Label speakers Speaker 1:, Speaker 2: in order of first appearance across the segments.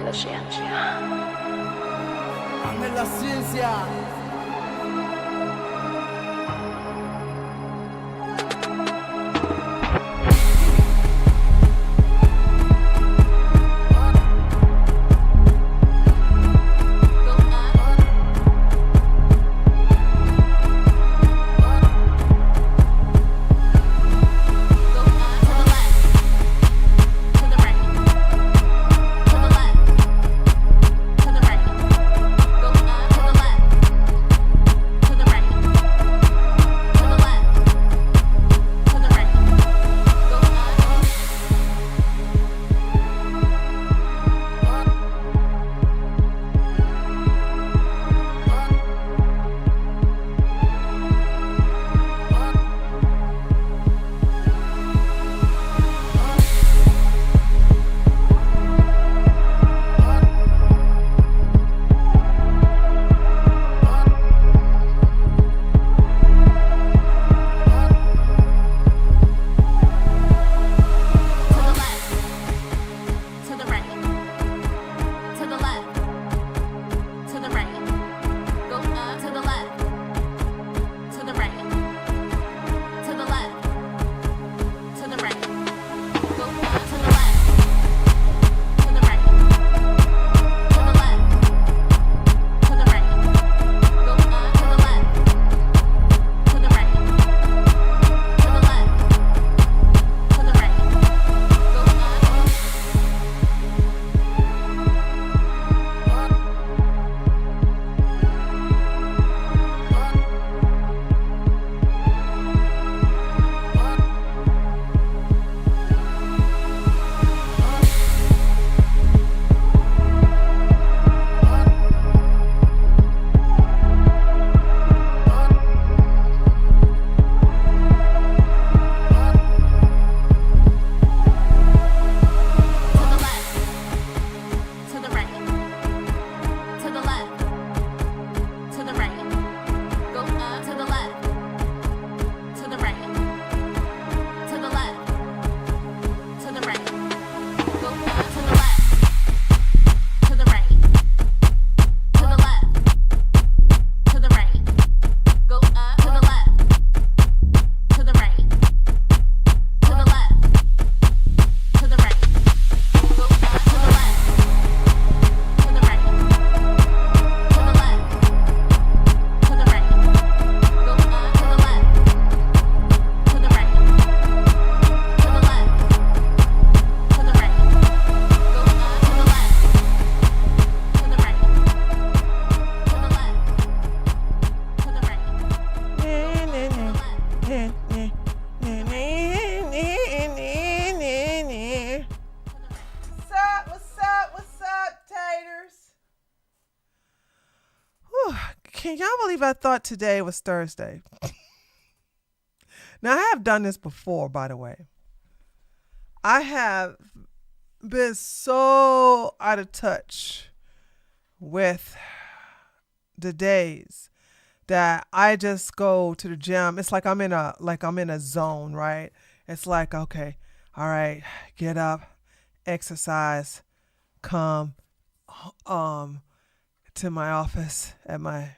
Speaker 1: la ciencia.
Speaker 2: Anda en la ciencia. Can y'all believe I thought today was Thursday? Now, I have done this before, by the way. I have been so out of touch with the days that I just go to the gym. It's like I'm in a zone, right? It's like, okay, all right, get up, exercise, come to my office at my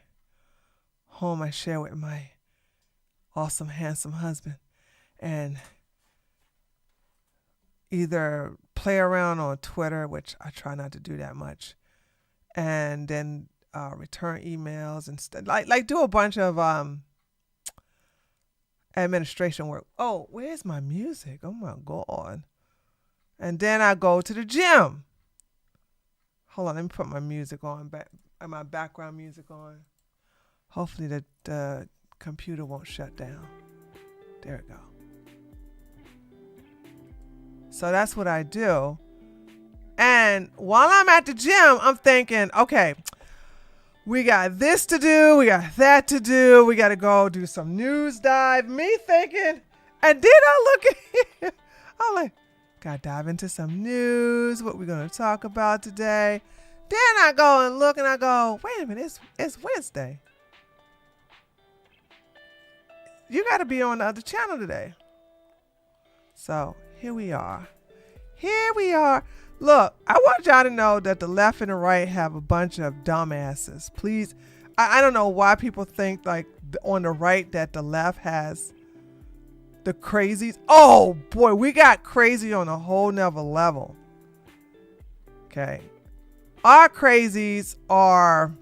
Speaker 2: home I share with my awesome, handsome husband, and either play around on Twitter, which I try not to do that much, and then return emails and like do a bunch of administration work. Oh, where's my music? Oh my God. And then I go to the gym. Hold on, let me put my music on, my background music on. Hopefully the computer won't shut down. There we go. So that's what I do. And while I'm at the gym, I'm thinking, okay, we got this to do, we got that to do, we got to go do some news dive. Me thinking, and then I look at it, I'm like, gotta dive into some news, what we're going to talk about today. Then I go and look and I go, wait a minute, it's Wednesday. You got to be on the other channel today. So here we are. Look, I want y'all to know that the left and the right have a bunch of dumbasses. Please, I don't know why people think like on the right that the left has the crazies. Oh boy, we got crazy on a whole nother level. Okay. Our crazies are,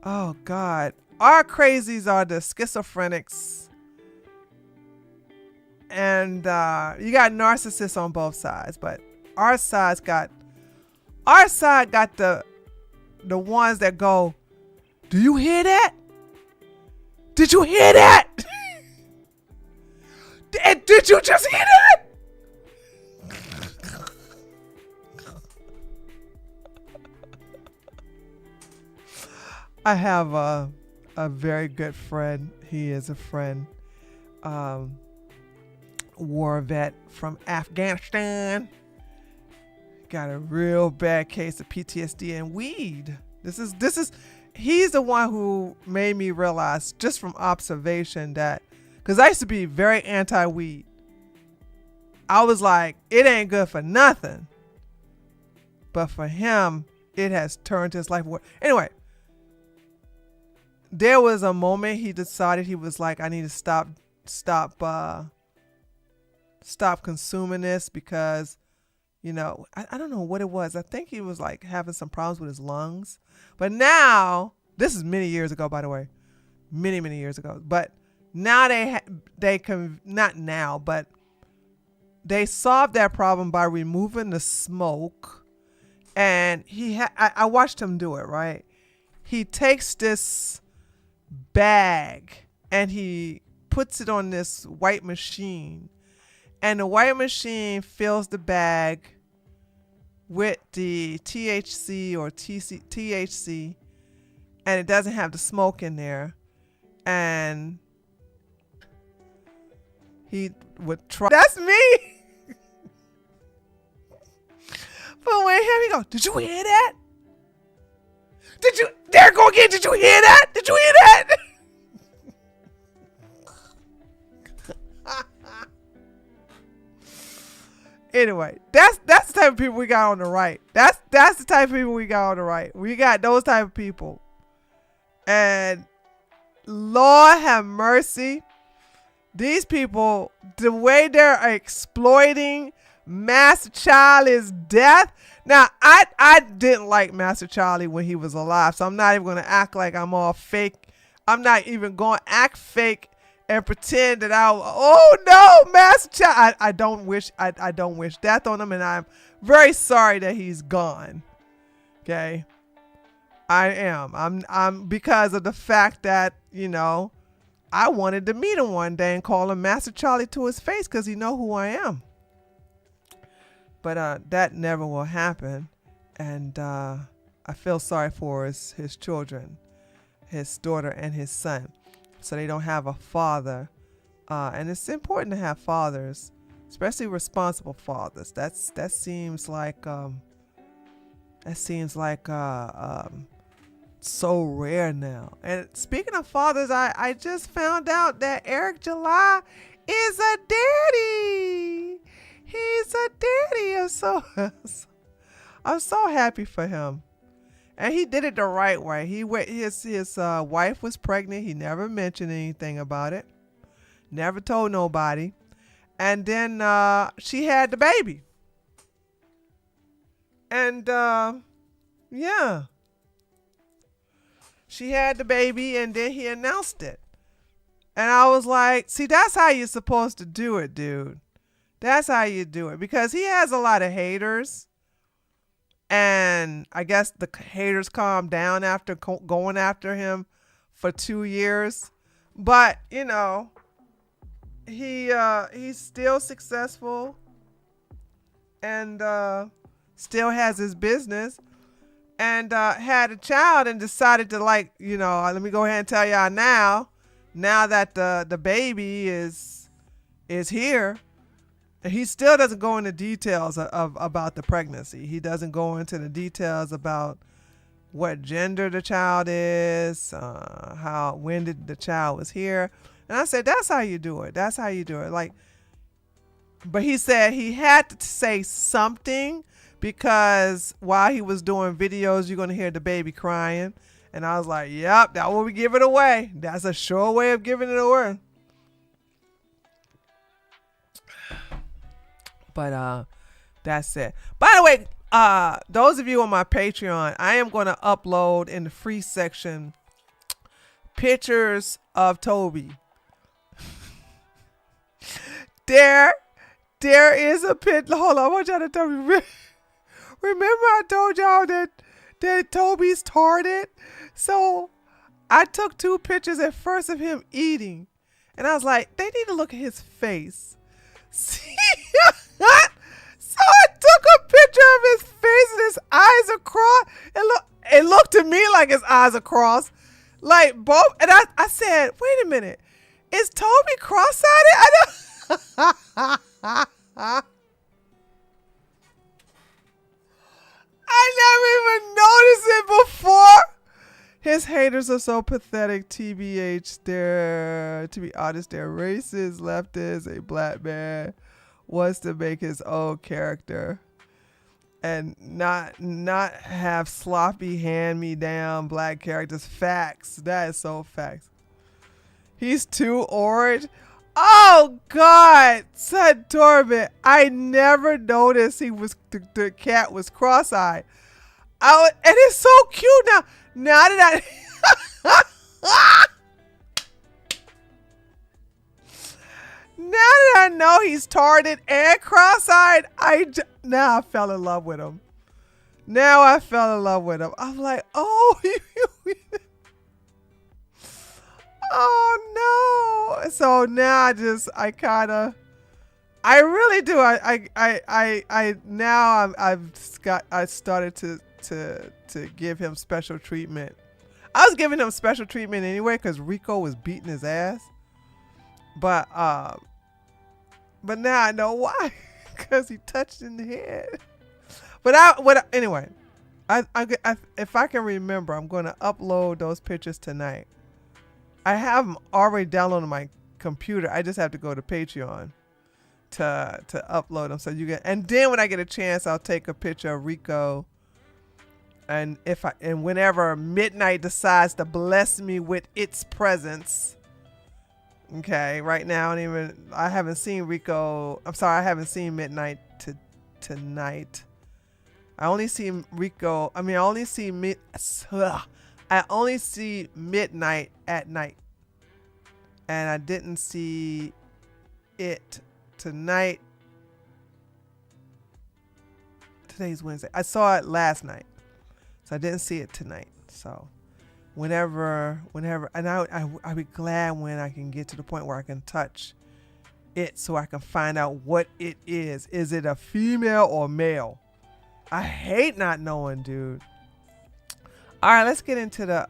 Speaker 2: oh God, our crazies are the schizophrenics. And you got narcissists on both sides, but our side got the ones that go, do you hear that? Did you hear that? Did you just hear that? I have a very good friend. He is a friend. War vet from Afghanistan. Got a real bad case of PTSD and weed. He's the one who made me realize just from observation that, because I used to be very anti-weed. I was like, it ain't good for nothing. But for him, it has turned his life. Anyway, there was a moment he decided, he was like, I need to stop consuming this because, you know, I don't know what it was. I think he was like having some problems with his lungs. But now, this is many years ago, by the way, many years ago. But now they can, not now, but they solved that problem by removing the smoke. And I watched him do it, right? He takes this bag and he puts it on this white machine. And the white machine fills the bag with the THC or THC, and it doesn't have the smoke in there. And he would try. That's me. But when he goes, did you hear that? There go again. Did you hear that? Did you hear that? Anyway, that's the type of people we got on the right. That's the type of people we got on the right. We got those type of people. And Lord have mercy. These people, the way they're exploiting Master Charlie's death. Now, I didn't like Master Charlie when he was alive, so I'm not even going to act like I'm all fake. I'm not even going to act fake and pretend that oh no, Master Charlie. I don't wish death on him, and I'm very sorry that he's gone. Okay. I am. I'm because of the fact that, you know, I wanted to meet him one day and call him Master Charlie to his face because he know who I am. But that never will happen. And I feel sorry for his children, his daughter and his son. So they don't have a father. And it's important to have fathers, especially responsible fathers. That seems like so rare now. And speaking of fathers, I just found out that Eric July is a daddy. He's a daddy. I'm so happy for him. And he did it the right way. His wife was pregnant. He never mentioned anything about it. Never told nobody. And then she had the baby. And yeah. She had the baby and then he announced it. And I was like, see, that's how you're supposed to do it, dude. That's how you do it. Because he has a lot of haters. And I guess the haters calmed down after going after him for 2 years. But, you know, he's still successful and still has his business. And had a child and decided to, like, you know, let me go ahead and tell y'all now that the baby is here. He still doesn't go into details about the pregnancy. He doesn't go into the details about what gender the child is, when did the child was here. And I said, that's how you do it. That's how you do it. Like, But he said he had to say something because while he was doing videos, you're going to hear the baby crying. And I was like, yep, that will we give it away. That's a sure way of giving it away. But that's it. By the way, those of you on my Patreon, I am going to upload in the free section pictures of Toby. There is a picture. Hold on, I want y'all to tell me. Remember I told y'all that Toby's tarted? So I took 2 pictures at first of him eating. And I was like, they need to look at his face. See? So I took a picture of his face and his eyes are crossed. It looked to me like his eyes are crossed. Like both. And I said, wait a minute. Is Toby cross-eyed? I never even noticed it before. His haters are so pathetic. TBH, to be honest, they're racist, leftist, a black man wants to make his own character and not have sloppy hand-me-down black characters. Facts. That is so facts. He's too orange. Oh God, son Torben, I never noticed the cat was cross-eyed. And it's so cute now. Now that I know he's tarted and cross-eyed, now I fell in love with him. Now I fell in love with him. I'm like, oh, oh no. So now I really do. I started to give him special treatment. I was giving him special treatment anyway because Rico was beating his ass. But now I know why. Because he touched in the head. But anyway, if I can remember, I'm going to upload those pictures tonight. I have them already downloaded on my computer. I just have to go to Patreon to upload them. So you get, and then when I get a chance, I'll take a picture of Rico. And whenever Midnight decides to bless me with its presence. Okay, right now I haven't seen Rico. I'm sorry, I haven't seen Midnight tonight. I only see Rico. I mean, I only see Midnight at night. And I didn't see it tonight. Today's Wednesday. I saw it last night. So I didn't see it tonight. So whenever, and I'll be glad when I can get to the point where I can touch it so I can find out what it is. Is it a female or male? I hate not knowing, dude. All right, let's get into the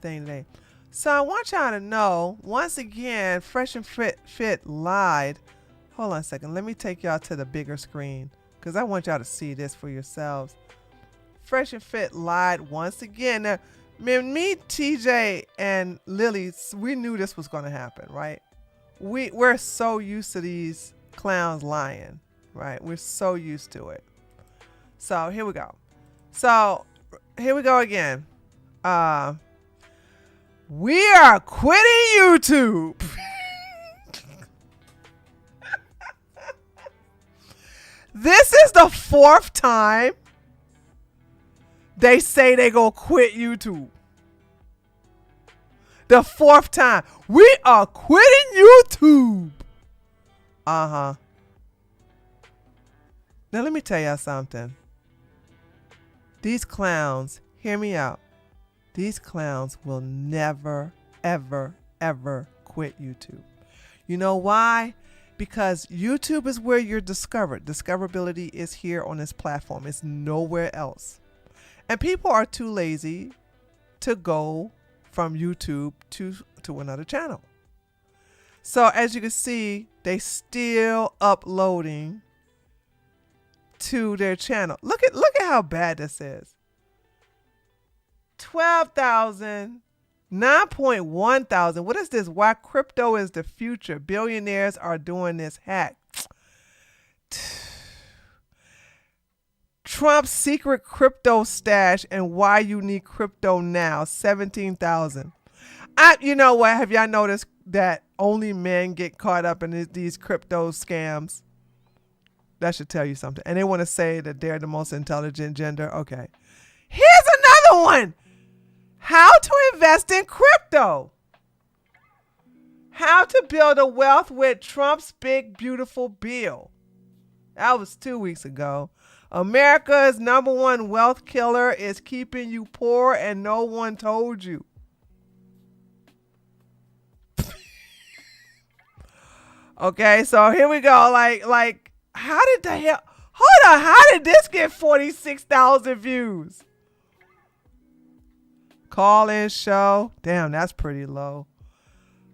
Speaker 2: thing today. So I want y'all to know, once again, Fresh and Fit lied. Hold on a second. Let me take y'all to the bigger screen because I want y'all to see this for yourselves. Fresh and Fit lied once again. Now, me, TJ, and Lily, we knew this was going to happen, right? We're so used to these clowns lying, right? We're so used to it. So here we go. So here we go again. We are quitting YouTube. This is the 4th time they say they gonna quit YouTube. The 4th time. We are quitting YouTube. Uh-huh. Now let me tell y'all something. These clowns, hear me out. These clowns will never, ever, ever quit YouTube. You know why? Because YouTube is where you're discovered. Discoverability is here on this platform. It's nowhere else. And people are too lazy to go from YouTube to another channel. So as you can see, they still uploading to their channel. Look at how bad this is. 12,000 9.1 thousand. What is this? Why crypto is the future. Billionaires are doing this hack. Trump's secret crypto stash and why you need crypto now. 17,000. You know what? Have y'all noticed that only men get caught up in these crypto scams? That should tell you something. And they want to say that they're the most intelligent gender. Okay. Here's another one. How to invest in crypto. How to build a wealth with Trump's big, beautiful bill. That was 2 weeks ago. America's #1 wealth killer is keeping you poor and no one told you. Okay, so here we go. Like, how did the hell? Hold on, how did this get 46,000 views? Call-in show. Damn, that's pretty low.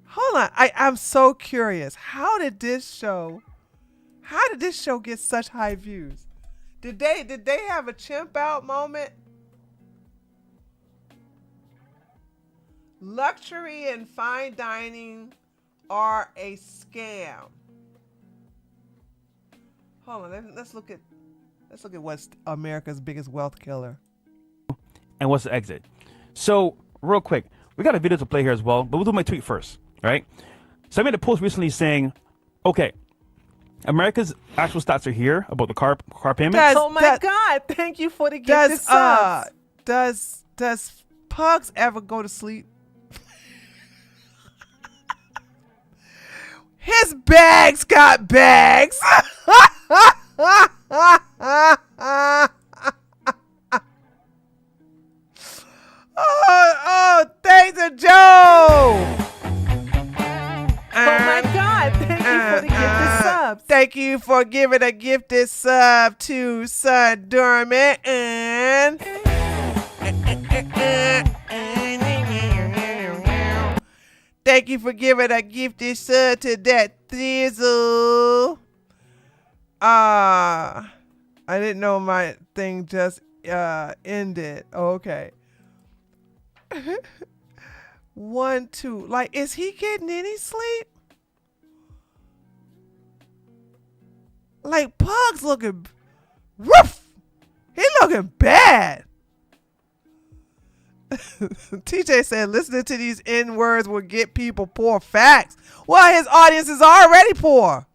Speaker 2: Hold on, I'm so curious. How did this show get such high views? Did they have a chimp out moment? Luxury and fine dining are a scam. Hold on, let's look at what's America's biggest wealth killer.
Speaker 1: And what's the exit? So real quick, we got a video to play here as well, but we'll do my tweet first, right? So I made a post recently saying, okay, America's actual stats are here about the car payments.
Speaker 2: Oh my God! Thank you for the gift. Does Pugs ever go to sleep? His bags got bags. Oh, thanks to Joe.
Speaker 3: Oh my God, thank you for the gifted subs.
Speaker 2: Thank you for giving a gifted sub to Son Dormant and thank you for giving a gifted sub to that Thizzle. I didn't know my thing just ended. Okay. 1, 2. Like, is he getting any sleep? Like, Pug's looking woof. He looking bad. TJ said listening to these N words will get people poor. Facts. Well, his audience is already poor.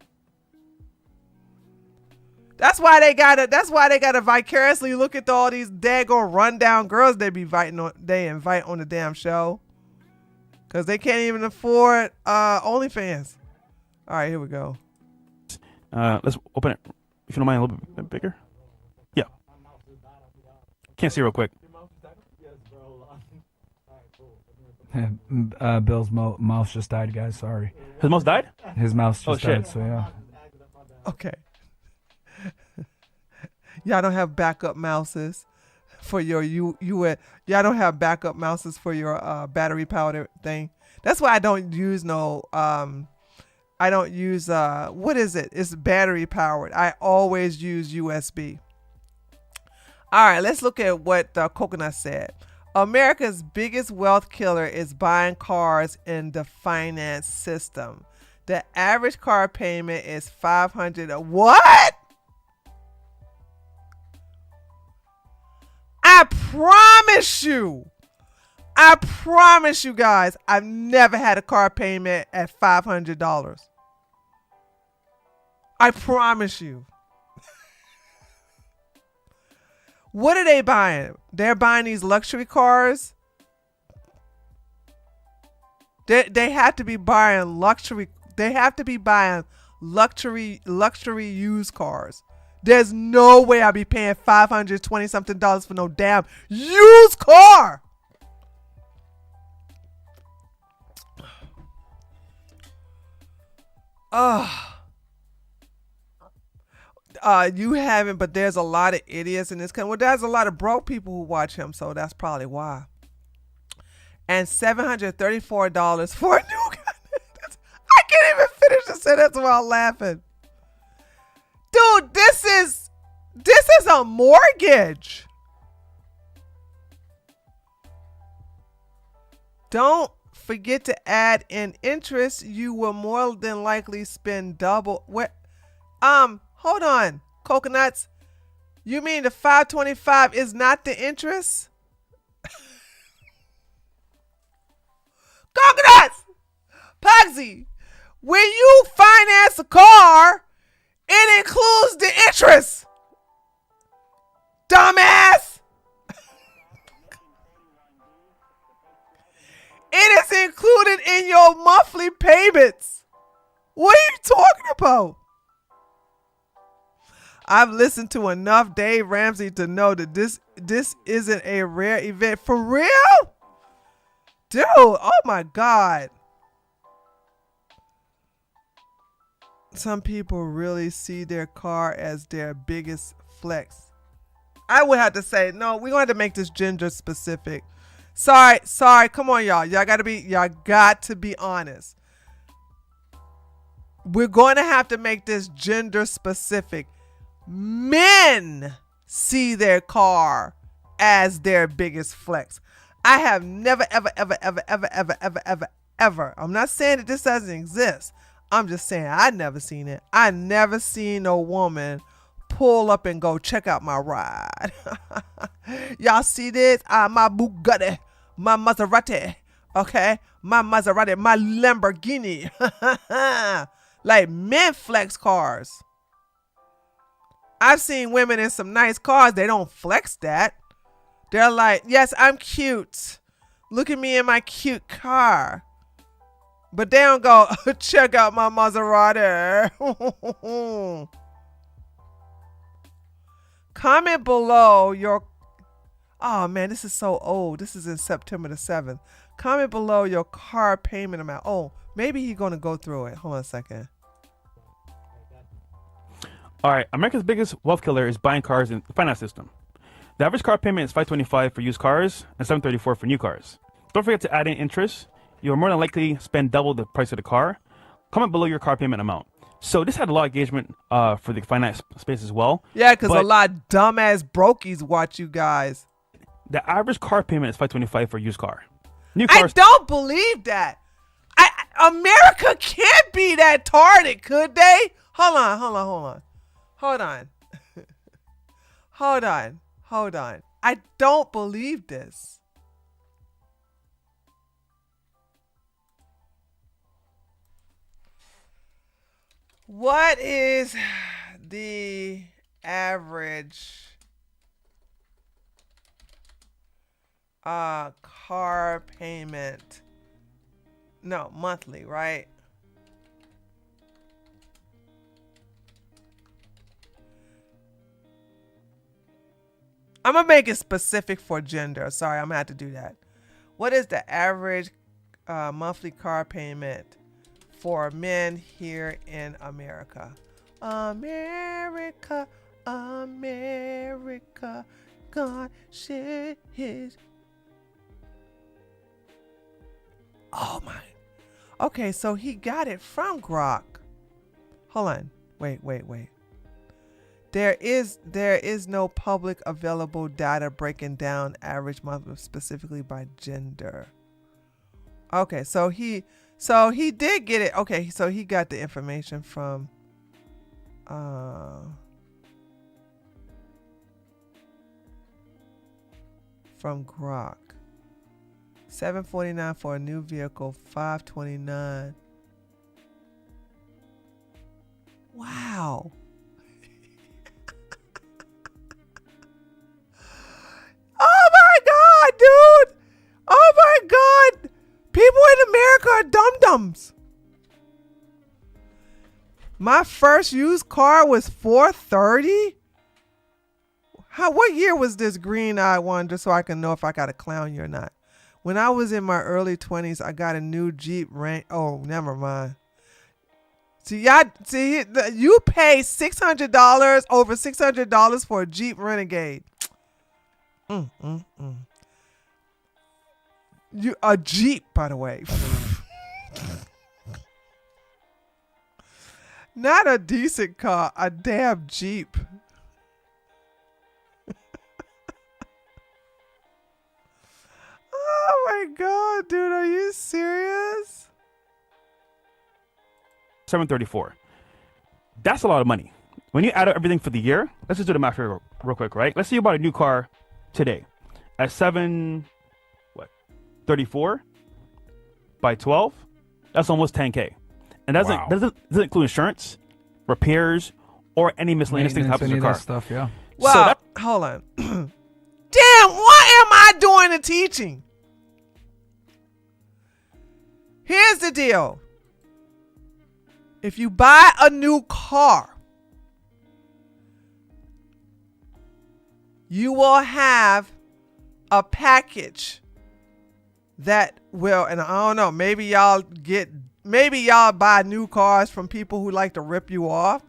Speaker 2: That's why they gotta vicariously look at all these daggone rundown girls they invite on the damn show. Cause they can't even afford OnlyFans. All right, here we go.
Speaker 1: Let's open it, if you don't mind, a little bit bigger. Yeah. Can't see real quick.
Speaker 4: Bill's mouse just died, guys. Sorry.
Speaker 1: His mouse died?
Speaker 4: His mouse just died,
Speaker 1: shit.
Speaker 4: so yeah.
Speaker 2: Okay. Y'all don't have backup mouses for your y'all don't have backup mouses for your battery powered thing. That's why I don't use what is it? It's battery powered. I always use USB. All right, let's look at what Coconut said. America's biggest wealth killer is buying cars in the finance system. The average car payment is $500. What? I promise you guys, I've never had a car payment at $500. I promise you. What are they buying? They're buying these luxury cars. They have to be buying luxury. They have to be buying luxury used cars. There's no way I'll be paying $520 something for no damn used car. You haven't, but there's a lot of idiots in this country. Well, there's a lot of broke people who watch him, so that's probably why. And $734 for a new car. I can't even finish the sentence while laughing. Dude, this is a mortgage. Don't forget to add in interest. You will more than likely spend double. What? Hold on, coconuts. You mean the 525 is not the interest? Coconuts, Pugsy. When you finance a car, it includes the interest. Dumbass. It is included in your monthly payments. What are you talking about? I've listened to enough Dave Ramsey to know that this isn't a rare event. For real? Dude, oh my God. Some people really see their car as their biggest flex. I would have to say, no, we're going to make this gender specific. Sorry. Come on, y'all. Y'all got to be honest. We're going to have to make this gender specific. Men see their car as their biggest flex. I have never, ever. I'm not saying that this doesn't exist. I'm just saying I never seen it. I never seen a woman pull up and go, check out my ride. Y'all see this? My Bugatti, my Maserati, okay? My Maserati, my Lamborghini. Like men flex cars. I've seen women in some nice cars. They don't flex that. They're like, yes, I'm cute. Look at me in my cute car. But they don't go, check out my Maserati. Comment below your, oh man, this is so old. This is in September the 7th. Comment below your car payment amount. Oh, maybe he's going to go through it. Hold on a second.
Speaker 1: All right, America's biggest wealth killer is buying cars in the finance system. The average car payment is $525 for used cars and $734 for new cars. Don't forget to add in interest. You'll more than likely spend double the price of the car. Comment below your car payment amount. So this had a lot of engagement for the finance space as well.
Speaker 2: Yeah, because a lot of dumbass brokies watch you guys.
Speaker 1: The average car payment is $525 for a used car. New cars.
Speaker 2: I don't believe that. America can't be that tarded, could they? Hold on. I don't believe this. What is the average car payment? No, monthly, right? I'm going to make it specific for gender. Sorry, I'm going to have to do that. What is the average monthly car payment for men here in America? America, God shit his. Oh my. Okay, so he got it from Grok. Hold on. Wait. There is no public available data breaking down average month specifically by gender. Okay, so he did get it. Okay, so he got the information from Grok. $749 for a new vehicle, $529. Wow. Oh my God, dude. Oh my God. People in America are dum-dums. My first used car was $430. What year was this green-eyed one, just so I can know if I got to clown you or not? When I was in my early 20s, I got a new Jeep Oh, never mind. You pay $600, over $600 for a Jeep Renegade. A Jeep, by the way. Not a decent car, a damn Jeep. Oh my God. dude, are you serious?
Speaker 1: $734. That's a lot of money. When you add up everything for the year, let's just do the math here real quick, right? Let's say you bought a new car today at 34 by 12. That's almost 10K, and that
Speaker 4: Wow.
Speaker 1: doesn't include insurance, repairs, or any miscellaneous things that happen to
Speaker 4: Any
Speaker 1: your
Speaker 4: of
Speaker 1: car.
Speaker 4: that stuff, yeah.
Speaker 2: Well, hold on. Damn, what am I doing the teaching? Here's the deal. If you buy a new car, you will have a package that will, and I don't know, maybe y'all buy new cars from people who like to rip you off,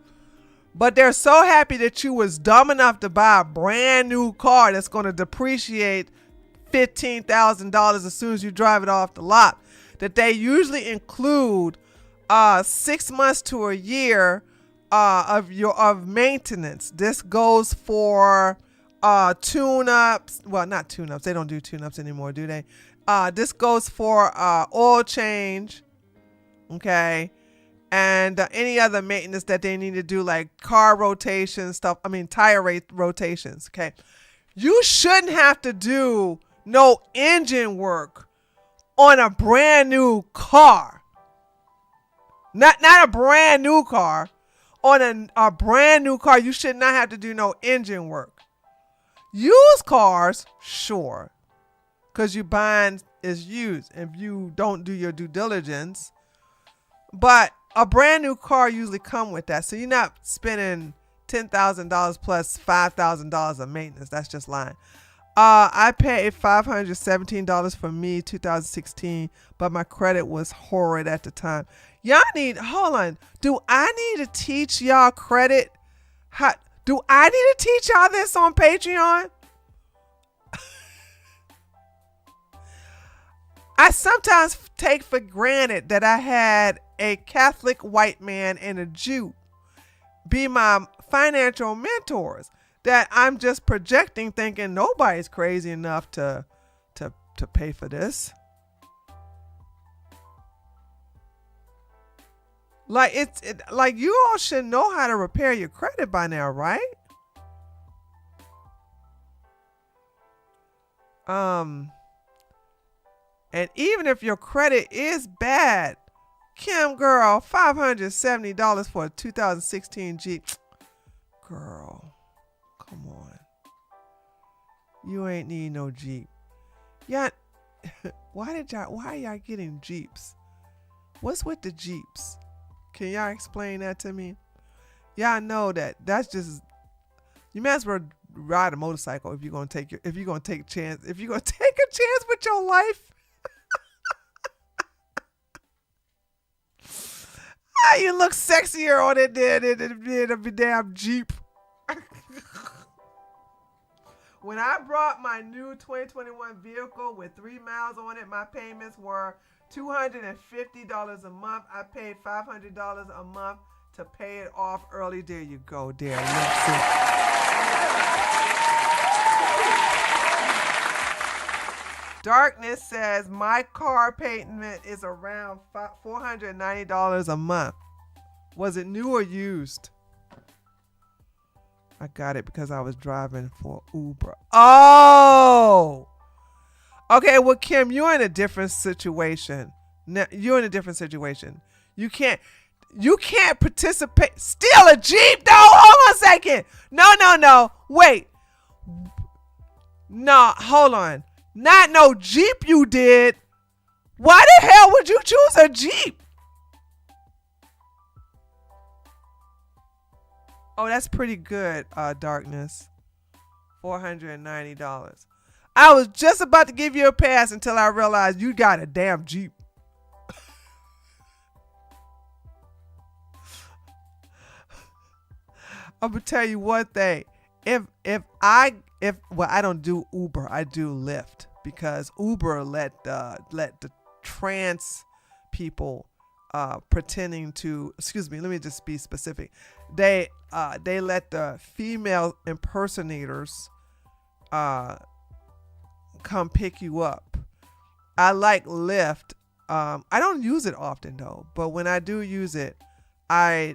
Speaker 2: but they're so happy that you was dumb enough to buy a brand new car that's going to depreciate $15,000 as soon as you drive it off the lot, that they usually include 6 months to a year of maintenance. This goes for tune-ups. Well, not tune-ups. They don't do tune-ups anymore, do they? This goes for oil change, okay, and any other maintenance that they need to do, like car rotation stuff. I mean, tire rotations, okay. You shouldn't have to do no engine work on a brand new car. Not a brand new car. On a brand new car, you should not have to do no engine work. Used cars, sure, because you buying is used if you don't do your due diligence. But a brand new car usually come with that, so you're not spending $10,000 plus $5,000 of maintenance. That's just lying. I paid $517 for me 2016, but my credit was horrid at the time. Hold on. Do I need to teach y'all credit? Do I need to teach y'all this on Patreon? I sometimes take for granted that I had a Catholic white man and a Jew be my financial mentors, that I'm just projecting, thinking nobody's crazy enough to pay for this. Like like you all should know how to repair your credit by now, right? And even if your credit is bad, Kim girl, $570 for a 2016 Jeep. Girl, come on. You ain't need no Jeep. Yeah. Why are y'all getting Jeeps? What's with the Jeeps? Can y'all explain that to me? Y'all know that's just, you might as well ride a motorcycle if you're gonna take a chance with your life. You look sexier on it than a damn Jeep. When I brought my new 2021 vehicle with 3 miles on it, my payments were $250 a month. I paid $500 a month to pay it off early. There you go, dear. Darkness says my car payment is around $490 a month. Was it new or used? I got it because I was driving for Uber. Oh! Okay, well, Kim, you're in a different situation. You're in a different situation. You can't participate. Steal a Jeep, though? Hold on a second. No. Wait. No, hold on. Not no Jeep you did. Why the hell would you choose a Jeep? Oh, that's pretty good, Darkness. $490. I was just about to give you a pass until I realized you got a damn Jeep. I'm gonna tell you one thing. I don't do Uber, I do Lyft, because Uber let the trans people pretending to, excuse me, let me just be specific. They let the female impersonators come pick you up, I like Lyft. I don't use it often though, but when I do use it, I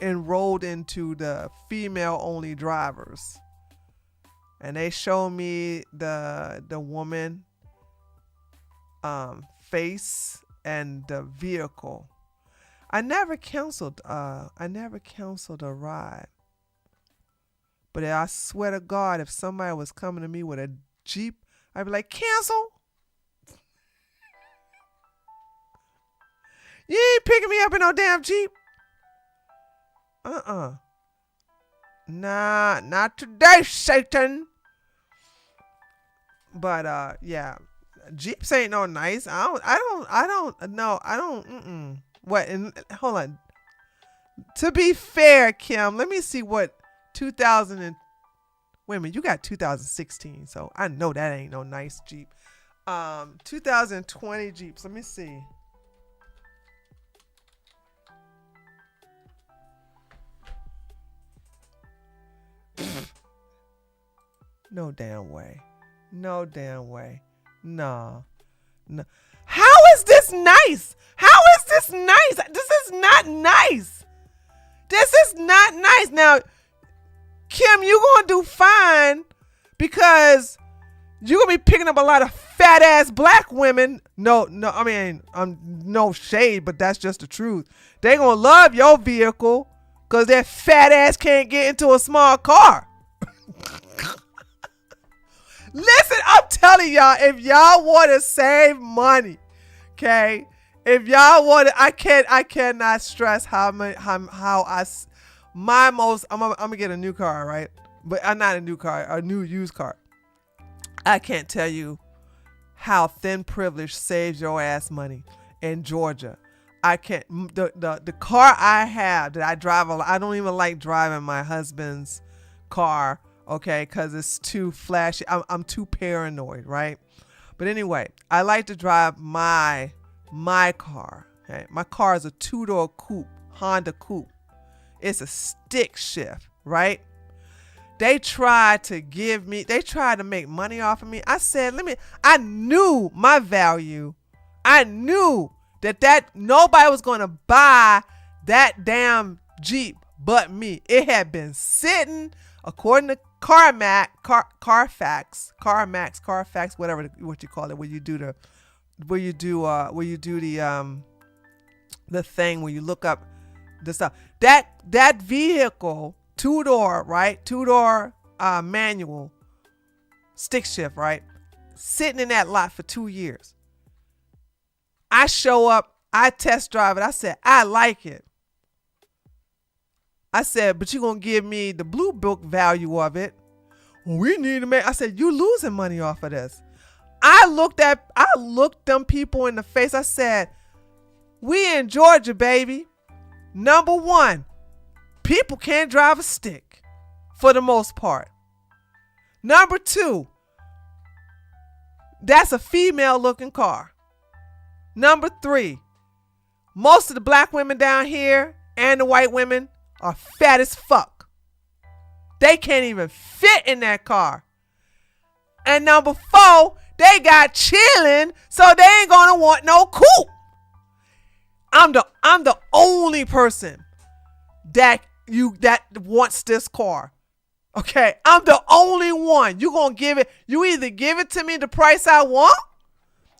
Speaker 2: enrolled into the female only drivers, and they show me the woman face and the vehicle. I never canceled a ride. But I swear to God, if somebody was coming to me with a Jeep, I'd be like, cancel. You ain't picking me up in no damn Jeep. Nah, not today, Satan. But yeah, Jeeps ain't no nice. I don't. What? And hold on. To be fair, Kim, let me see what 2000 and wait a minute. You got 2016, so I know that ain't no nice Jeep. 2020 Jeeps. Let me see. No damn way. No damn way. No. How is this nice? How is this nice? This is not nice. This is not nice. Now, Kim, you gonna do fine because you're gonna be picking up a lot of fat ass black women. No, I mean, no shade, but that's just the truth. They gonna love your vehicle because their fat ass can't get into a small car. Listen, I'm telling y'all, if y'all want to save money, okay, if y'all want to, I cannot stress I'm gonna get a new car, right? But I'm not a new car, a new used car. I can't tell you how thin privilege saves your ass money in Georgia. I can't. The car I have that I drive a lot, I don't even like driving my husband's car. Okay, because it's too flashy. I'm too paranoid, right? But anyway, I like to drive my car. Okay, my car is a 2-door coupe, Honda coupe. It's a stick shift, right? They tried to make money off of me. I said, I knew my value. I knew that nobody was going to buy that damn Jeep but me. It had been sitting, according to Carfax, whatever what you call it, where you do the thing where you look up the stuff. That vehicle, 2-door, right? 2-door manual, stick shift, right? Sitting in that lot for 2 years. I show up, I test drive it. I said, I like it. I said, but you're going to give me the blue book value of it. We need to make, I said, you losing money off of this. I looked them people in the face. I said, we in Georgia, baby. Number one, people can't drive a stick for the most part. Number two, that's a female looking car. Number three, most of the black women down here and the white women are fat as fuck. They can't even fit in that car. And number four, they got chilling, so they ain't gonna want no coupe. I'm the only person that wants this car. Okay, I'm the only one. You either give it to me the price I want,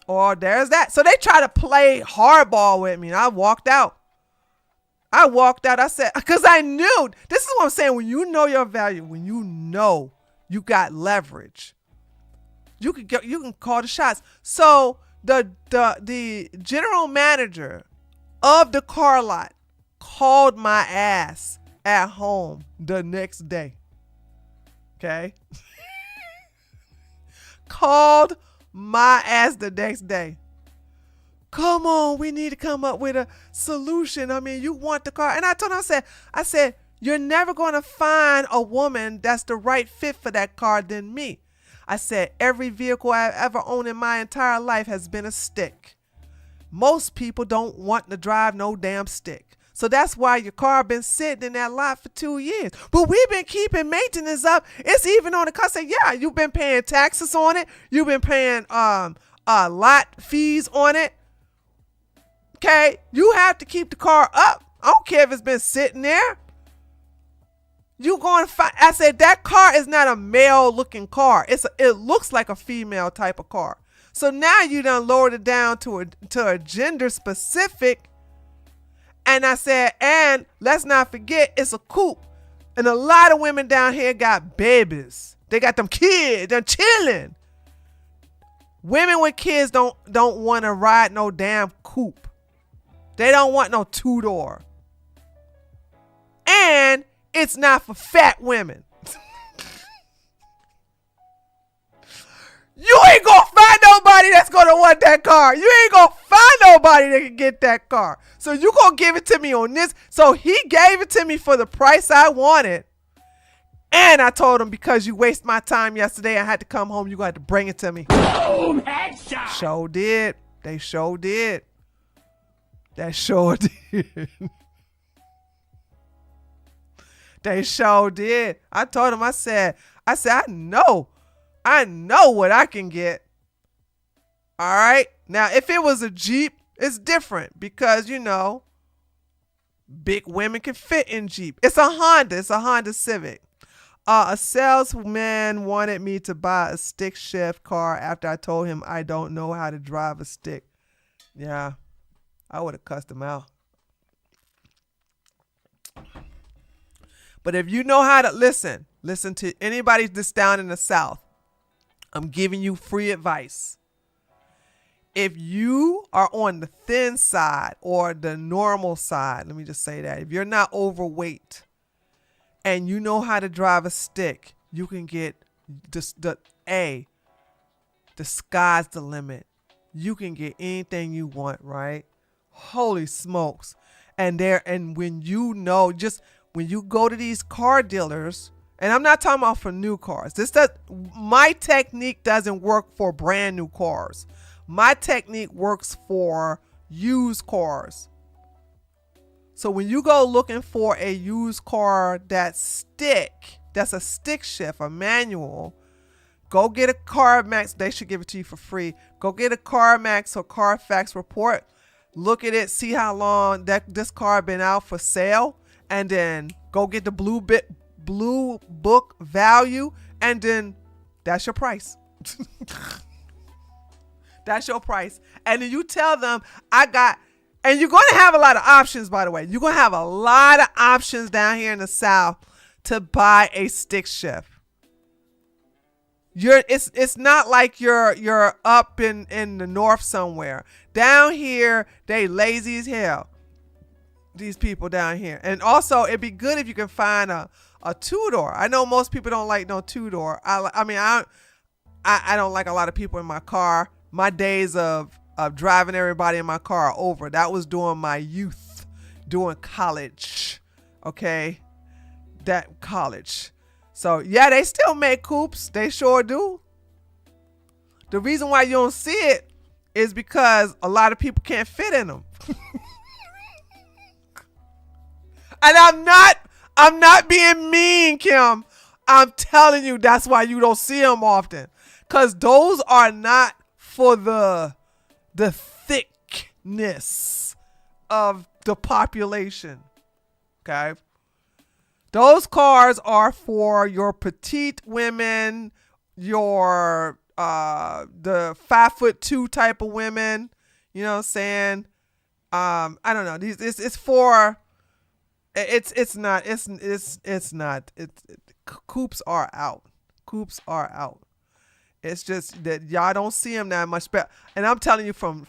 Speaker 2: or there's that. So they try to play hardball with me, and I walked out. I said, because I knew, this is what I'm saying, when you know your value, when you know you got leverage, you can call the shots. So the general manager of the car lot called my ass at home the next day. Okay? Called my ass the next day. Come on, we need to come up with a solution. I mean, you want the car. And I told him, I said, you're never going to find a woman that's the right fit for that car than me. I said, every vehicle I've ever owned in my entire life has been a stick. Most people don't want to drive no damn stick. So that's why your car been sitting in that lot for 2 years. But we've been keeping maintenance up. It's even on the car. I said, yeah, you've been paying taxes on it. You've been paying lot fees on it. Okay, you have to keep the car up. I don't care if it's been sitting there. You going to find? I said that car is not a male looking car. It looks like a female type of car. So now you done lowered it down to a gender specific. And I said, and let's not forget, it's a coupe. And a lot of women down here got babies. They got them kids. They're chilling. Women with kids don't want to ride no damn coupe. They don't want no two-door. And it's not for fat women. You ain't gonna find nobody that's gonna want that car. You ain't gonna find nobody that can get that car. So you gonna give it to me on this. So he gave it to me for the price I wanted. And I told him, because you waste my time yesterday, I had to come home. You got to bring it to me. Boom, headshot. Sure did. They sure did. That sure did. They sure did. I told him, I said, I know what I can get. All right. Now, if it was a Jeep, it's different because, you know, big women can fit in Jeep. It's a Honda. It's a Honda Civic. A salesman wanted me to buy a stick shift car after I told him I don't know how to drive a stick. Yeah, I would have cussed him out. But if you know how to listen to anybody that's down in the South. I'm giving you free advice. If you are on the thin side or the normal side, let me just say that. If you're not overweight and you know how to drive a stick, you can get the sky's the limit. You can get anything you want, right? Holy smokes. And when you know, just when you go to these car dealers, and I'm not talking about for new cars. My technique doesn't work for brand new cars. My technique works for used cars. So when you go looking for a used car that's a stick shift, a manual, go get a CarMax. They should give it to you for free. Go get a CarMax or Carfax report. Look at it, see how long this car been out for sale, and then go get the blue book value, and then that's your price. That's your price. And then you tell them and you're going to have a lot of options, by the way. You're going to have a lot of options down here in the South to buy a stick shift. It's not like you're up in the North somewhere. Down here, they lazy as hell. These people down here. And also, it'd be good if you can find a two-door. I know most people don't like no two-door. I don't like a lot of people in my car. My days of driving everybody in my car are over. That was during my youth, during college. Okay? That college. So, yeah, they still make coupes. They sure do. The reason why you don't see it is because a lot of people can't fit in them. And I'm not being mean, Kim. I'm telling you, that's why you don't see them often. Because those are not for the thickness of the population. Okay? Those cars are for your petite women, your the 5'2" type of women. You know what I'm saying? I don't know. Coupes are out. Coupes are out. It's just that y'all don't see them that much. And I'm telling you from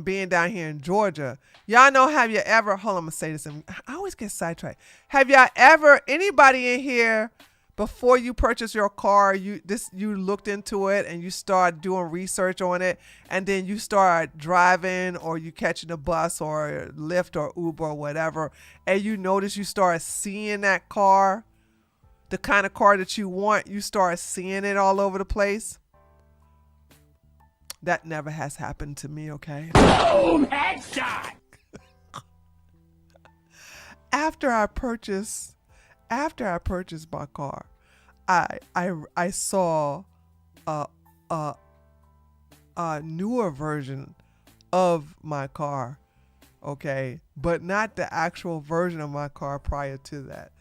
Speaker 2: being down here in Georgia, y'all know, have you ever, hold on, I'm going to say this, and I always get sidetracked. Have y'all ever, anybody in here, before you purchase your car, you looked into it and you start doing research on it, and then you start driving, or you catching a bus or Lyft or Uber or whatever, and you notice you start seeing that car, the kind of car that you want, you start seeing it all over the place? That never has happened to me, okay? Boom! Headshot! After I purchased my car, I saw a a newer version of my car, okay, but not the actual version of my car prior to that.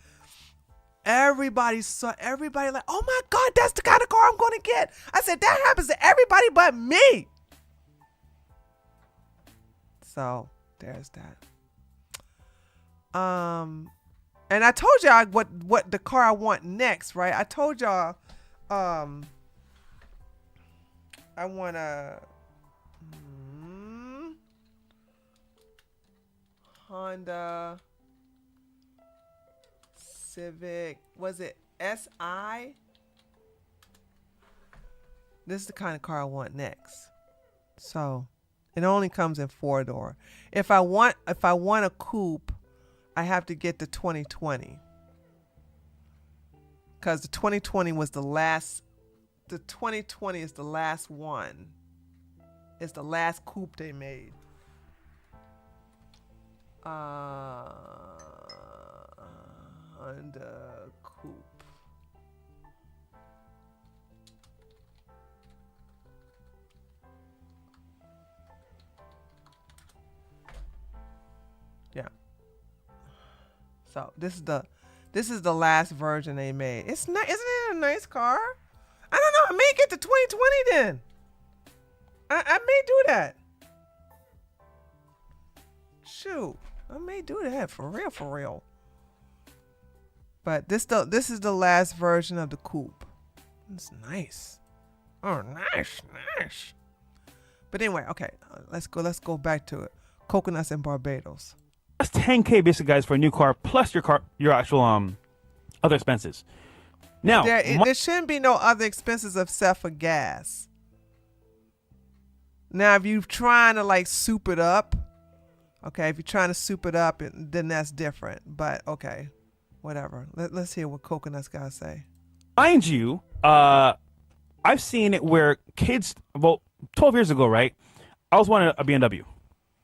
Speaker 2: Everybody like, oh my God, that's the kind of car I'm going to get. I said, that happens to everybody but me. So there's that. And I told y'all what the car I want next, right? I told y'all, I want a Honda Civic. Was it SI? This is the kind of car I want next. So it only comes in 4-door. If I want a coupe, I have to get the 2020. Because the 2020 was the last. The 2020 is the last one. It's the last coupe they made. Honda coupe. Yeah. So this is the last version they made. It's not. Isn't it a nice car? I don't know. I may get the 2020 then. I may do that. Shoot, I may do that for real. But this is the last version of the coupe. It's nice. Oh, nice. But anyway, okay, let's go back to it. Coconuts in Barbados.
Speaker 1: That's $10K basically, guys, for a new car plus your actual other expenses. Now
Speaker 2: There shouldn't be no other expenses except for gas. Now, if you're trying to like soup it up, okay, if you're trying to soup it up, then that's different. But okay, whatever. Let's hear what Coconuts gotta say.
Speaker 1: mind you, I've seen it where kids, about 12 years ago, right? I was wanting a BMW.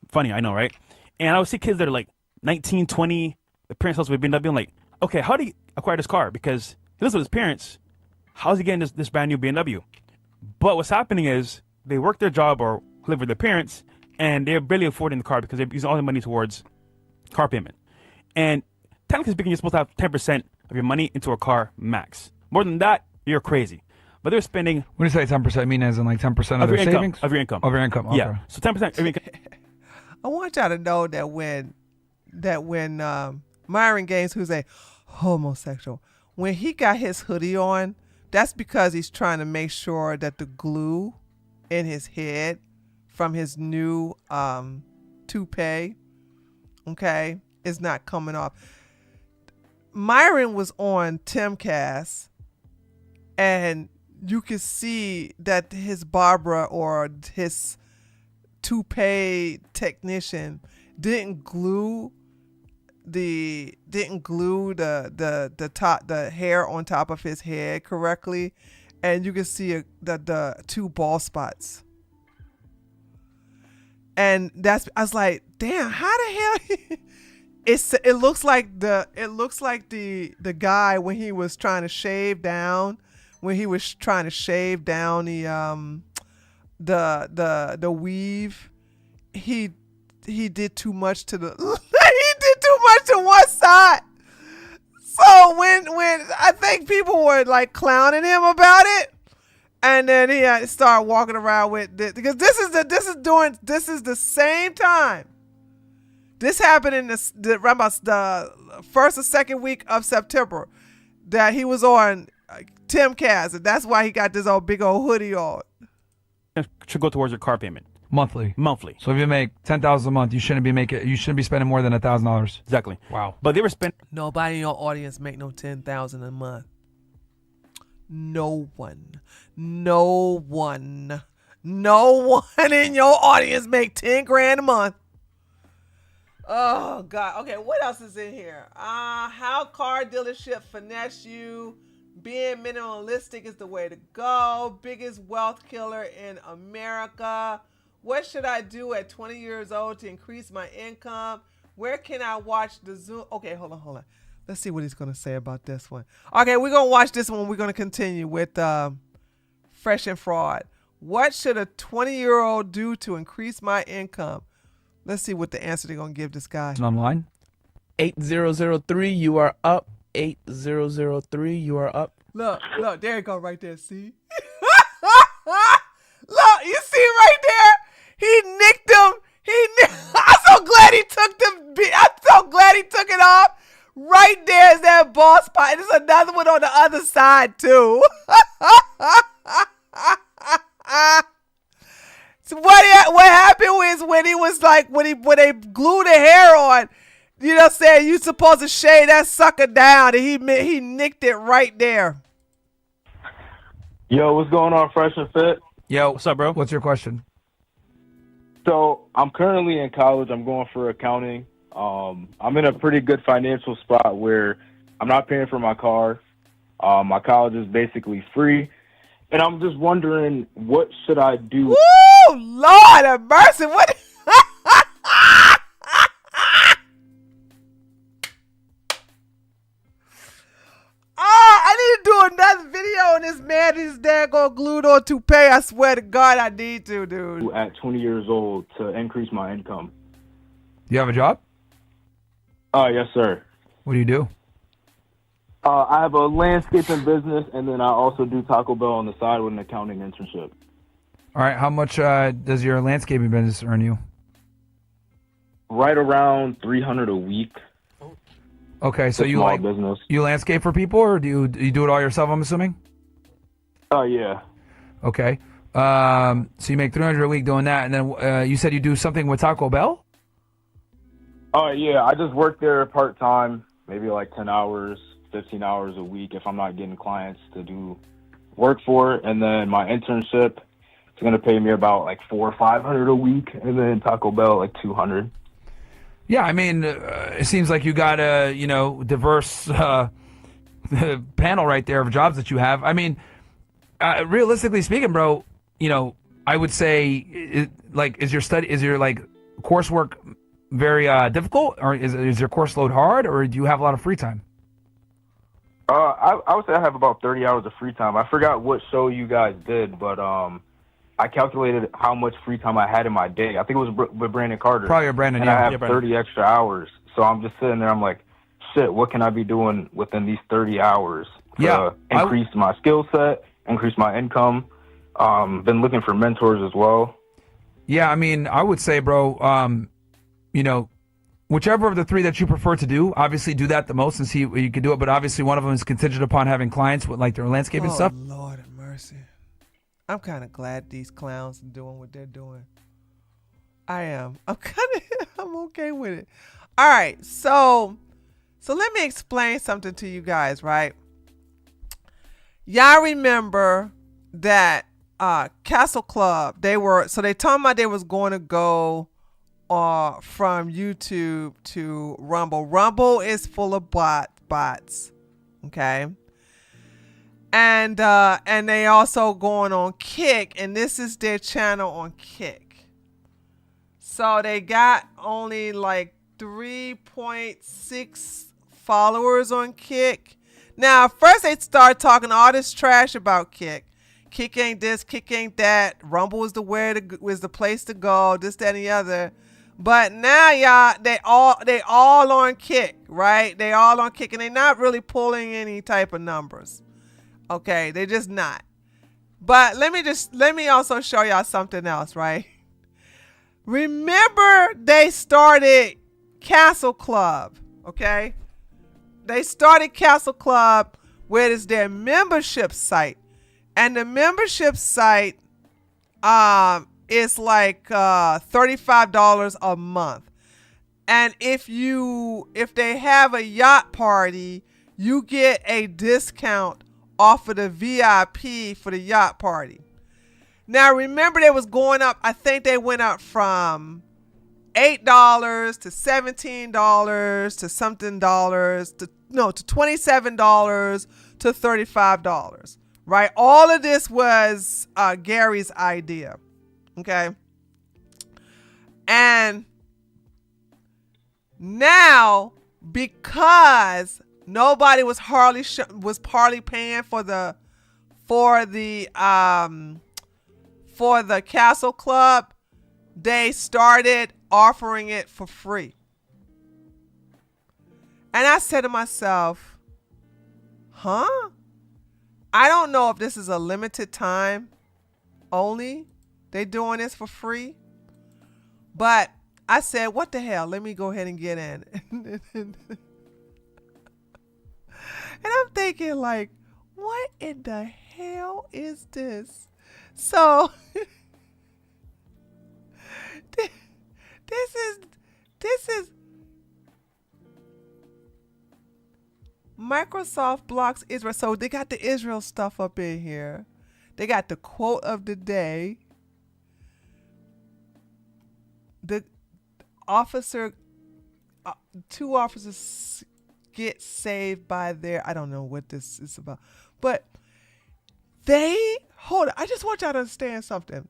Speaker 1: Funny, I know, right? And I would see kids that are like 19, 20, the parents house with a BMW. I'm like, okay, how do you acquire this car? Because he lives with his parents. How's he getting this brand new BMW? But what's happening is they work their job or live with their parents, and they're barely affording the car because they're using all their money towards car payment. And technically speaking, you're supposed to have 10% of your money into a car max. More than that, you're crazy. But they're spending.
Speaker 4: When you say 10%, I mean as in like 10% of their
Speaker 1: your
Speaker 4: savings?
Speaker 1: Of your income.
Speaker 4: Of your income, okay.
Speaker 1: Yeah. So 10% of your income.
Speaker 2: I want y'all to know that when Myron Gaines, who's a homosexual, when he got his hoodie on, that's because he's trying to make sure that the glue in his head from his new toupee, okay, is not coming off. Myron was on Timcast, and you could see that his barber or his toupee technician didn't glue the hair on top of his head correctly, and you can see the two bald spots. And I was like, damn, how the hell? It looks like the guy when he was trying to shave down the weave. He did too much to the he did too much to one side. So when I think people were like clowning him about it, and then he had to start walking around with this, because this is the same time. This happened in the first or second week of September that he was on Timcast, and that's why he got this big old hoodie on.
Speaker 1: It should go towards your car payment.
Speaker 4: Monthly.
Speaker 1: Monthly.
Speaker 4: So if you make $10,000 a month, you shouldn't be spending more than $1,000.
Speaker 1: Exactly.
Speaker 4: Wow.
Speaker 1: But they were spending.
Speaker 2: Nobody in your audience make no $10,000 a month. No one in your audience make 10 grand a month. Oh God. Okay, what else is in here? How car dealership finesse you. Being minimalistic is the way to go. Biggest wealth killer in America. What should I do at 20 years old to increase my income? Where can I watch the Zoom? Okay, hold on. Let's see what he's going to say about this one. Okay, we're going to watch this one. We're going to continue with Fresh and Fraud. What should a 20-year-old do to increase my income? Let's see what the answer they're going to give this guy.
Speaker 4: Online.
Speaker 5: 8003, you are up. 8003, you are up.
Speaker 2: Look, there you go right there, see? Look, you see right there? He nicked him. I'm so glad he took I'm so glad he took it off. Right there is that ball spot. And there's another one on the other side, too. So what happened was when he was like, when they glued the hair on, you know what I'm saying, you supposed to shave that sucker down, and he nicked it right there.
Speaker 6: Yo, what's going on, Fresh and Fit?
Speaker 4: Yo,
Speaker 1: What's up, bro?
Speaker 4: what's your question?
Speaker 6: So I'm currently in college. I'm going for accounting. I'm in a pretty good financial spot where I'm not paying for my car. My college is basically free. And I'm just wondering, what should I do?
Speaker 2: Woo! Lord have mercy. What? I need to do another video on this man. His dad gonna glued on toupee. I swear to God, I need to, dude.
Speaker 6: At 20 years old to increase my income?
Speaker 4: You have a job?
Speaker 6: Yes, sir.
Speaker 4: What do you do?
Speaker 6: I have a landscaping business, and then I also do Taco Bell on the side with an accounting internship.
Speaker 4: All right. How much does your landscaping business earn you?
Speaker 6: Right around $300 a week.
Speaker 4: Okay, so
Speaker 6: It's a
Speaker 4: you
Speaker 6: small
Speaker 4: like
Speaker 6: business.
Speaker 4: you landscape for people, or do you do it all yourself? I'm assuming.
Speaker 6: Oh, yeah.
Speaker 4: Okay. So you make $300 a week doing that, and then you said you do something with Taco Bell.
Speaker 6: Oh, yeah. I just work there part-time, maybe like 10 hours, 15 hours a week if I'm not getting clients to do work for. And then my internship is going to pay me about like $400 or $500 a week. And then Taco Bell, like $200.
Speaker 4: Yeah, I mean, it seems like you got a diverse panel right there of jobs that you have. I mean, realistically speaking, bro, I would say, is your coursework very difficult, or is your course load hard, or do you have a lot of free time?
Speaker 6: I would say I have about 30 hours of free time. I forgot what show you guys did, but I calculated how much free time I had in my day. I think it was with Brandon Carter.
Speaker 4: Probably Brandon,
Speaker 6: and
Speaker 4: yeah.
Speaker 6: I have
Speaker 1: Yeah, Brandon.
Speaker 6: 30 extra hours. So I'm just sitting there. I'm like, shit, what can I be doing within these 30 hours to
Speaker 4: Yeah,
Speaker 6: increase my skill set, increase my income? Been looking for mentors as well.
Speaker 4: Yeah, I mean, I would say, bro, whichever of the three that you prefer to do, obviously do that the most and see what you can do it. But obviously, one of them is contingent upon having clients with like their landscaping stuff.
Speaker 2: Lord have mercy. I'm kind of glad these clowns are doing what they're doing. I am. I'm okay with it. All right, so let me explain something to you guys, right? Y'all remember that Castle Club, they told me they was going to go from YouTube to Rumble. Rumble is full of bots, okay? And they also going on Kick, and this is their channel on Kick. So they got only like 3.6 followers on Kick. Now, first they started talking all this trash about Kick. Kick ain't this, Kick ain't that. Rumble is the place to go. This, that, and the other. But now, y'all, they all on Kick, right? They all on Kick, and they not really pulling any type of numbers. Okay, they just not. But let me also show y'all something else, right? Remember they started Castle Club, okay? They started Castle Club, where it's their membership site. And the membership site is like $35 a month. And if they have a yacht party, you get a discount off of the VIP for the yacht party. Now remember, they was going up. I think they went up from $8 to $17 to something dollars to $27 to $35. Right? All of this was Gary's idea. Okay. And now, because nobody was hardly paying for for the Castle Club, they started offering it for free. And I said to myself, huh? I don't know if this is a limited time only. They doing this for free. But I said, what the hell? Let me go ahead and get in. And I'm thinking, like, what in the hell is this? So this is Microsoft blocks Israel. So they got the Israel stuff up in here. They got the quote of the day. The officer, two officers get saved by their, I don't know what this is about, but hold on, I just want y'all to understand something.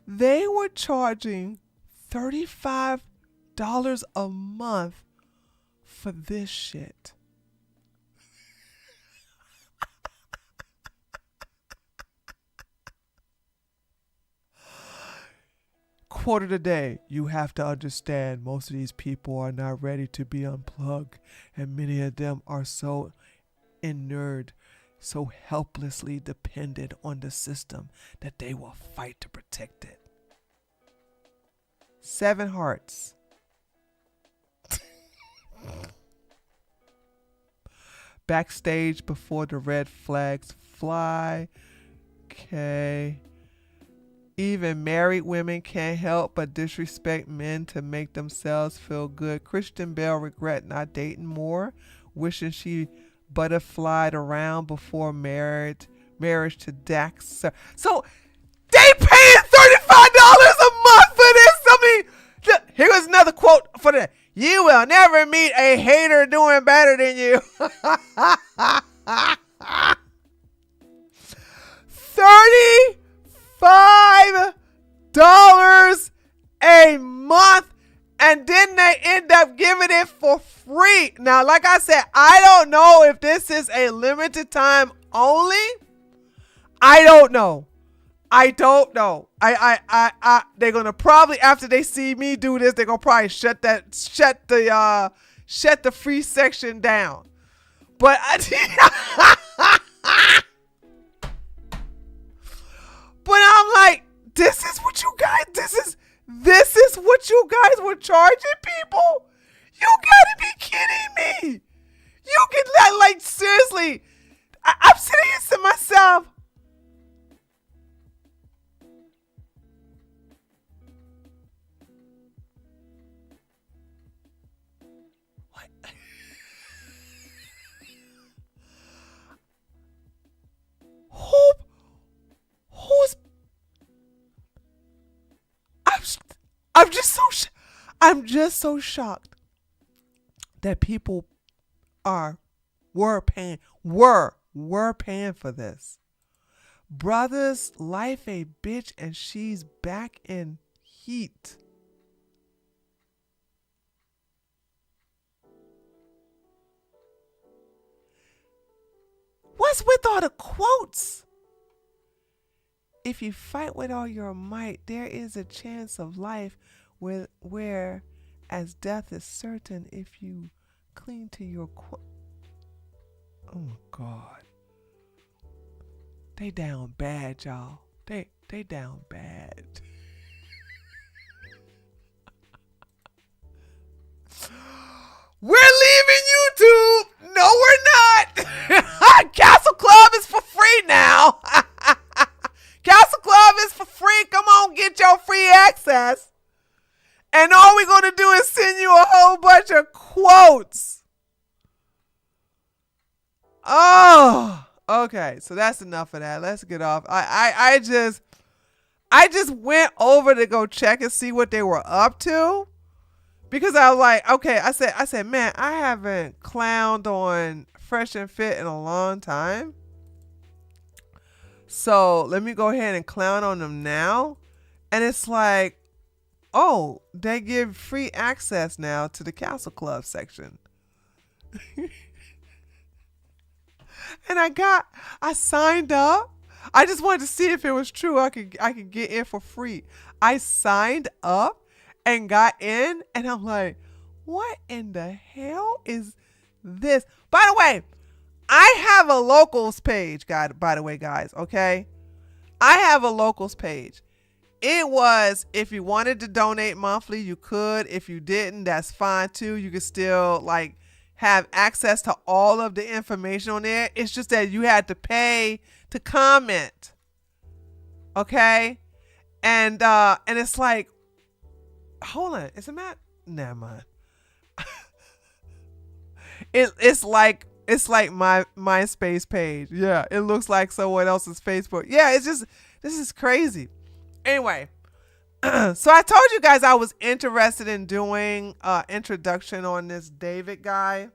Speaker 2: They were charging $35 a month for this shit. Quote of the day, you have to understand most of these people are not ready to be unplugged, and many of them are so inured, so helplessly dependent on the system that they will fight to protect it. 7 hearts. Backstage before the red flags fly. Okay. Even married women can't help but disrespect men to make themselves feel good. Christian Bale regret not dating more, wishing she butterflied around before marriage to Dax. So they paying $35 a month for this. Here was another quote for the. You will never meet a hater doing better than you. $35 a month, and then they end up giving it for free. Now, like I said, I don't know if this is a limited time only. I don't know. They're gonna probably, after they see me do this, they're gonna probably shut the free section down. But but I'm like, this is what you guys were charging people? You gotta be kidding me. You can like seriously. I'm sitting here to myself. I'm just so shocked that people were paying for this. Brothers, life a bitch, and she's back in heat. What's with all the quotes? If you fight with all your might, there is a chance of life where as death is certain if you cling to your oh my God. They down bad, y'all. They down bad. We're leaving YouTube. No, we're not. Castle Club is for free now. Castle Club is for free. Come on, get your free access. And all we're going to do is send you a whole bunch of quotes. Oh, okay. So that's enough of that. Let's get off. I just went over to go check and see what they were up to. Because I was like, okay, I said, man, I haven't clowned on Fresh and Fit in a long time. So let me go ahead and clown on them now. And it's like, oh, they give free access now to the Castle Club section. And I signed up. I just wanted to see if it was true. I could get in for free. I signed up and got in, and I'm like, what in the hell is this? By the way, I have a locals page, by the way, guys, okay? I have a locals page. It was, if you wanted to donate monthly, you could. If you didn't, that's fine too. You could still like have access to all of the information on there. It's just that you had to pay to comment. Okay? And it's like, hold on, is it Matt? Never mind. It's like my MySpace page. Yeah, it looks like someone else's Facebook. Yeah, it's just, this is crazy. Anyway, so I told you guys I was interested in doing introduction on this David guy.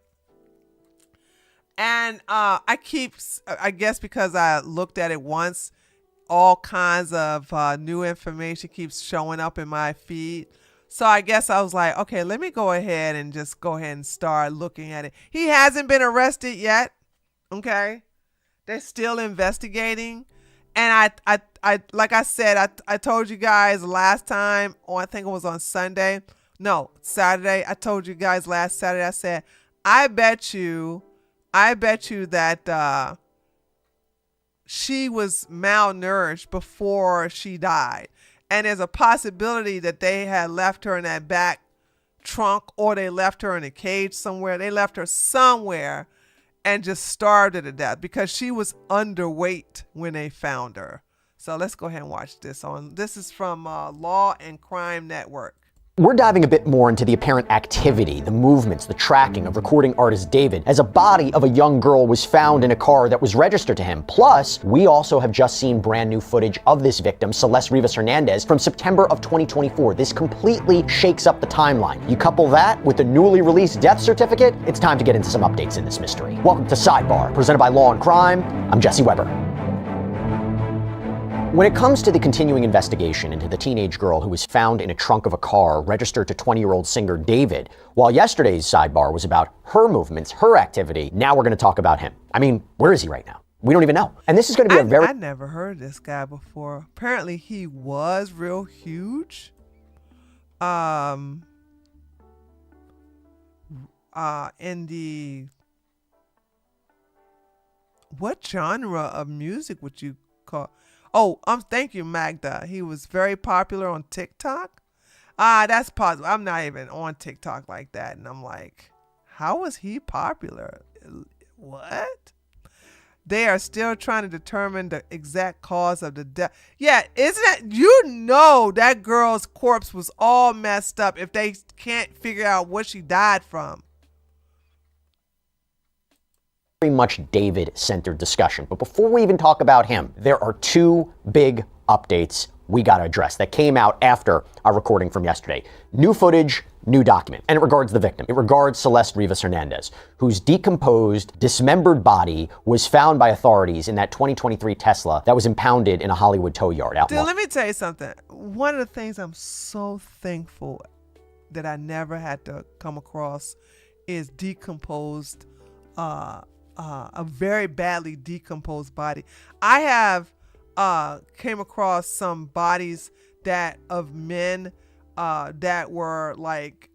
Speaker 2: And I guess because I looked at it once, all kinds of new information keeps showing up in my feed. So I guess I was like, okay, let me go ahead and just go ahead and start looking at it. He hasn't been arrested yet. Okay. They're still investigating. And I like I said, I told you guys last time, or I think it was on Saturday. I told you guys last Saturday, I said, I bet you that she was malnourished before she died. And there's a possibility that they had left her in that back trunk, or they left her in a cage somewhere. They left her somewhere and just starved her to death because she was underweight when they found her. So let's go ahead and watch this. This is from Law and Crime Network.
Speaker 7: We're diving a bit more into the apparent activity, the movements, the tracking of recording artist David, as a body of a young girl was found in a car that was registered to him. Plus, we also have just seen brand new footage of this victim, Celeste Rivas Hernandez, from September of 2024. This completely shakes up the timeline. You couple that with the newly released death certificate, it's time to get into some updates in this mystery. Welcome to Sidebar, presented by Law and Crime. I'm Jesse Weber. When it comes to the continuing investigation into the teenage girl who was found in a trunk of a car registered to 20-year-old singer David, while yesterday's Sidebar was about her movements, her activity, now we're going to talk about him. I mean, where is he right now? We don't even know. And this is going to be
Speaker 2: I never heard this guy before. Apparently he was real huge. In the, what genre of music would you call? Oh, thank you, Magda. He was very popular on TikTok. That's possible. I'm not even on TikTok like that. And I'm like, how was he popular? What? They are still trying to determine the exact cause of the death. Yeah, isn't it? You know that girl's corpse was all messed up if they can't figure out what she died from.
Speaker 7: Very much David-centered discussion. But before we even talk about him, there are two big updates we got to address that came out after our recording from yesterday. New footage, new document. And it regards the victim. It regards Celeste Rivas Hernandez, whose decomposed, dismembered body was found by authorities in that 2023 Tesla that was impounded in a Hollywood tow yard out.
Speaker 2: Dude, let me tell you something. One of the things I'm so thankful that I never had to come across is decomposed, a very badly decomposed body. I have came across some bodies that of men that were like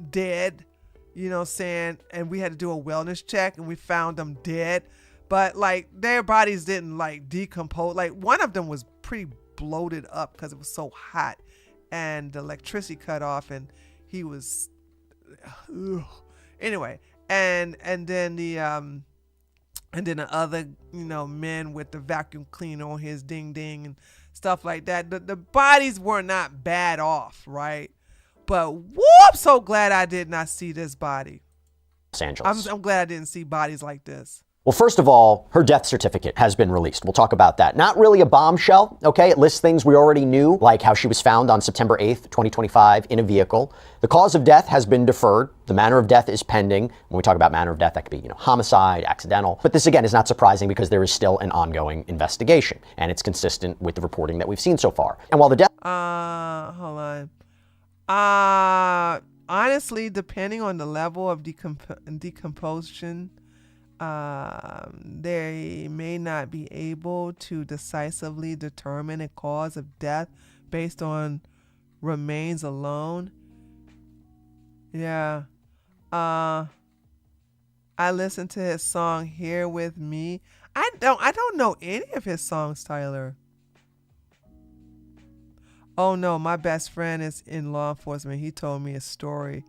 Speaker 2: dead, you know what I'm saying? And we had to do a wellness check and we found them dead. But like their bodies didn't like decompose. Like one of them was pretty bloated up because it was so hot and the electricity cut off and he was anyway. And then the other, you know, men with the vacuum cleaner on his ding ding and stuff like that. The bodies were not bad off, right? But whoop, I'm so glad I did not see this body.
Speaker 7: Los Angeles.
Speaker 2: I'm glad I didn't see bodies like this.
Speaker 7: Well, first of all, her death certificate has been released. We'll talk about that. Not really a bombshell, okay? It lists things we already knew, like how she was found on September 8th, 2025 in a vehicle. The cause of death has been deferred. The manner of death is pending. When we talk about manner of death, that could be, homicide, accidental. But this, again, is not surprising because there is still an ongoing investigation, and it's consistent with the reporting that we've seen so far. And while the death...
Speaker 2: Hold on. Honestly, depending on the level of decomposition, They may not be able to decisively determine a cause of death based on remains alone. Yeah. I listened to his song "Here with Me." I don't know any of his songs, Tyler. Oh no, my best friend is in law enforcement. He told me a story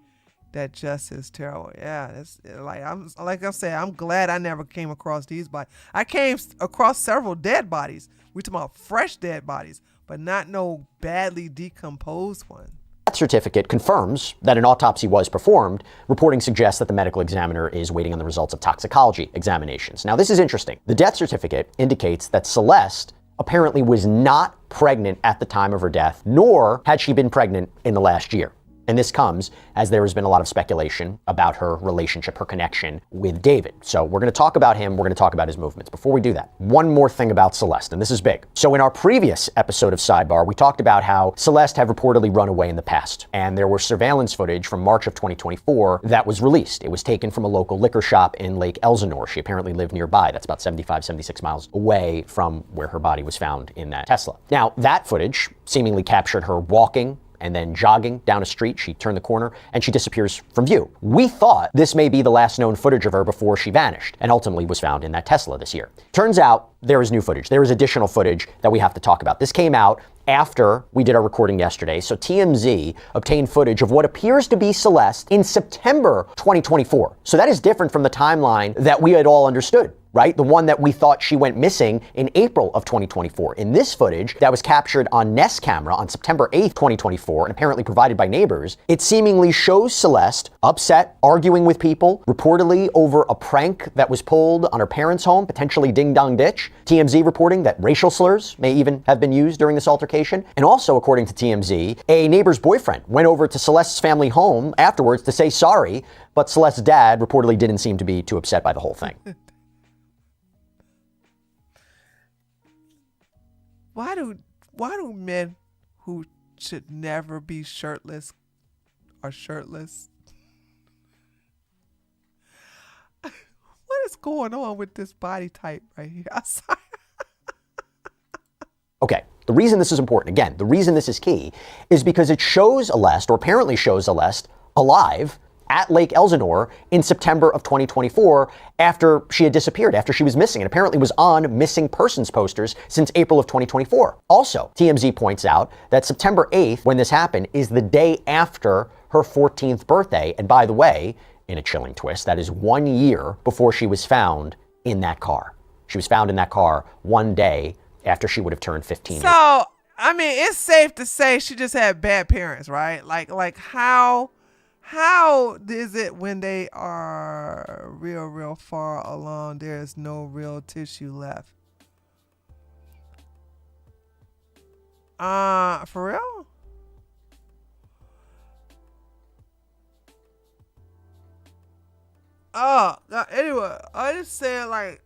Speaker 2: that just is terrible. Yeah, it's like I'm saying, I'm glad I never came across these bodies. I came across several dead bodies. We talking about fresh dead bodies, but not no badly decomposed one.
Speaker 7: Death certificate confirms that an autopsy was performed. Reporting suggests that the medical examiner is waiting on the results of toxicology examinations. Now, this is interesting. The death certificate indicates that Celeste apparently was not pregnant at the time of her death, nor had she been pregnant in the last year. And this comes as there has been a lot of speculation about her relationship, her connection with David. So we're going to talk about him. We're going to talk about his movements. Before we do that, one more thing about Celeste, and this is big. So in our previous episode of Sidebar, we talked about how Celeste had reportedly run away in the past. And there was surveillance footage from March of 2024 that was released. It was taken from a local liquor shop in Lake Elsinore. She apparently lived nearby. That's about 75, 76 miles away from where her body was found in that Tesla. Now, that footage seemingly captured her walking and then jogging down a street. She turned the corner and she disappears from view. We thought this may be the last known footage of her before she vanished and ultimately was found in that Tesla this year. Turns out there is new footage. There is additional footage that we have to talk about. This came out after we did our recording yesterday. So TMZ obtained footage of what appears to be Celeste in September 2024. So that is different from the timeline that we had all understood, right? The one that we thought she went missing in April of 2024. In this footage that was captured on Nest camera on September 8th, 2024, and apparently provided by neighbors, it seemingly shows Celeste upset, arguing with people, reportedly over a prank that was pulled on her parents' home, potentially ding dong ditch. TMZ reporting that racial slurs may even have been used during this altercation. And also, according to TMZ, a neighbor's boyfriend went over to Celeste's family home afterwards to say sorry, but Celeste's dad reportedly didn't seem to be too upset by the whole thing.
Speaker 2: Why do men who should never be shirtless are shirtless? What is going on with this body type right here? I'm sorry.
Speaker 7: Okay, the reason this is important, again, the reason this is key is because it shows Celeste, or apparently shows Celeste, alive at Lake Elsinore in September of 2024 after she had disappeared, after she was missing, and apparently was on missing persons posters since April of 2024. Also, TMZ points out that September 8th, when this happened, is the day after her 14th birthday. And by the way, in a chilling twist, that is 1 year before she was found in that car. She was found in that car one day after she would have turned 15.
Speaker 2: So, I mean, it's safe to say she just had bad parents, right? Like how is it when they are real far along, there's no real tissue left? For real? Anyway, I just said like,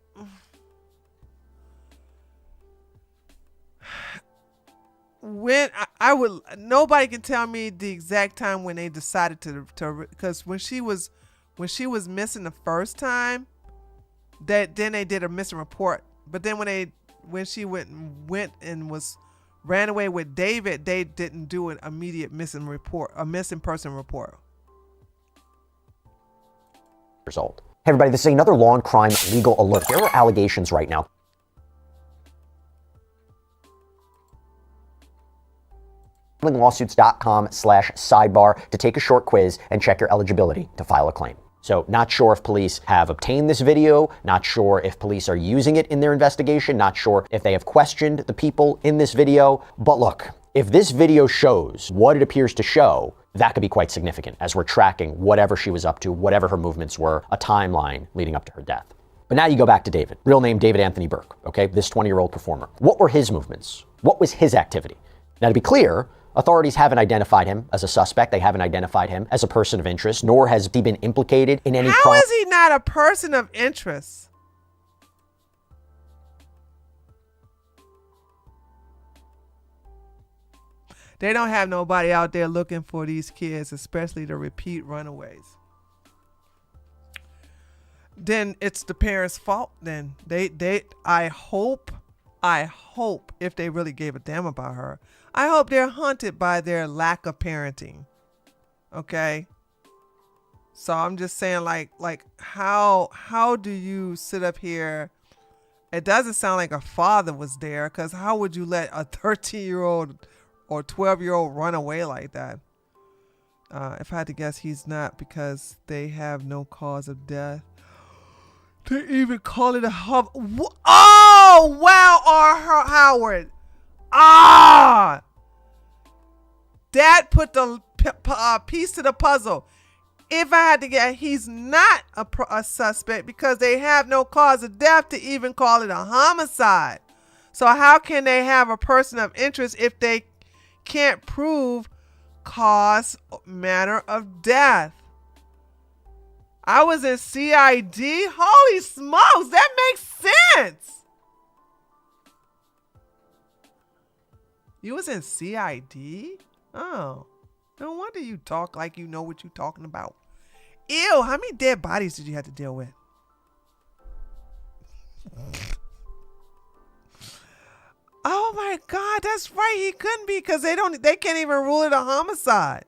Speaker 2: when I would, nobody can tell me the exact time when they decided to because when she was missing the first time, that then they did a missing report. But then when she went and ran away with David, they didn't do an immediate missing person report.
Speaker 7: Result. Hey everybody, this is another law and crime legal alert. There are allegations right now. Lawsuits.com/sidebar to take a short quiz and check your eligibility to file a claim. So not sure if police have obtained this video, not sure if police are using it in their investigation, not sure if they have questioned the people in this video. But look, if this video shows what it appears to show, that could be quite significant as we're tracking whatever she was up to, whatever her movements were, a timeline leading up to her death. But now you go back to David, real name David Anthony Burke, okay? This 20-year-old performer. What were his movements? What was his activity? Now to be clear, authorities haven't identified him as a suspect. They haven't identified him as a person of interest, nor has he been implicated in any crime.
Speaker 2: How is he not a person of interest? They don't have nobody out there looking for these kids, especially the repeat runaways. then it's the parents' fault. Then I hope if they really gave a damn about her, I hope they're haunted by their lack of parenting. Okay. So I'm just saying, like how do you sit up here? It doesn't sound like a father was there, because how would you let a 13-year-old or 12-year-old run away like that? If I had to guess, he's not, because they have no cause of death. They even call it a hub. Oh, wow, R. Howard. Ah! That put the piece to the puzzle. If I had to guess, he's not a suspect, because they have no cause of death to even call it a homicide. So how can they have a person of interest if they can't prove cause, manner of death? I was in CID. Holy smokes, that makes sense. You was in CID? Oh, no wonder you talk like you know what you're talking about. Ew, how many dead bodies did you have to deal with? Oh my God, that's right. He couldn't be, because they can't even rule it a homicide.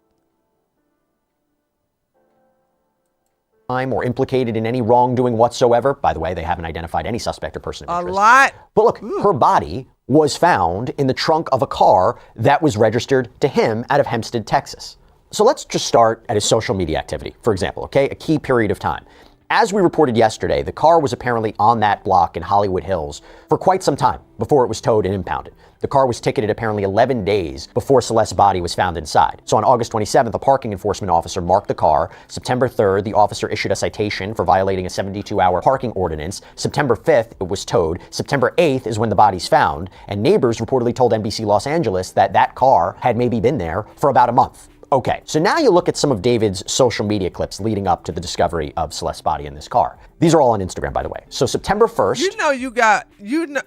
Speaker 7: Or implicated in any wrongdoing whatsoever. By the way, they haven't identified any suspect or person of interest.
Speaker 2: A lot.
Speaker 7: But look, her body was found in the trunk of a car that was registered to him out of Hempstead, Texas. So let's just start at his social media activity, for example, okay? A key period of time. As we reported yesterday, the car was apparently on that block in Hollywood Hills for quite some time before it was towed and impounded. The car was ticketed apparently 11 days before Celeste's body was found inside. So on August 27th, a parking enforcement officer marked the car. September 3rd, the officer issued a citation for violating a 72-hour parking ordinance. September 5th, it was towed. September 8th is when the body's found. And neighbors reportedly told NBC Los Angeles that that car had maybe been there for about a month. Okay, so now you look at some of David's social media clips leading up to the discovery of Celeste's body in this car. These are all on Instagram, by the way. So September 1st.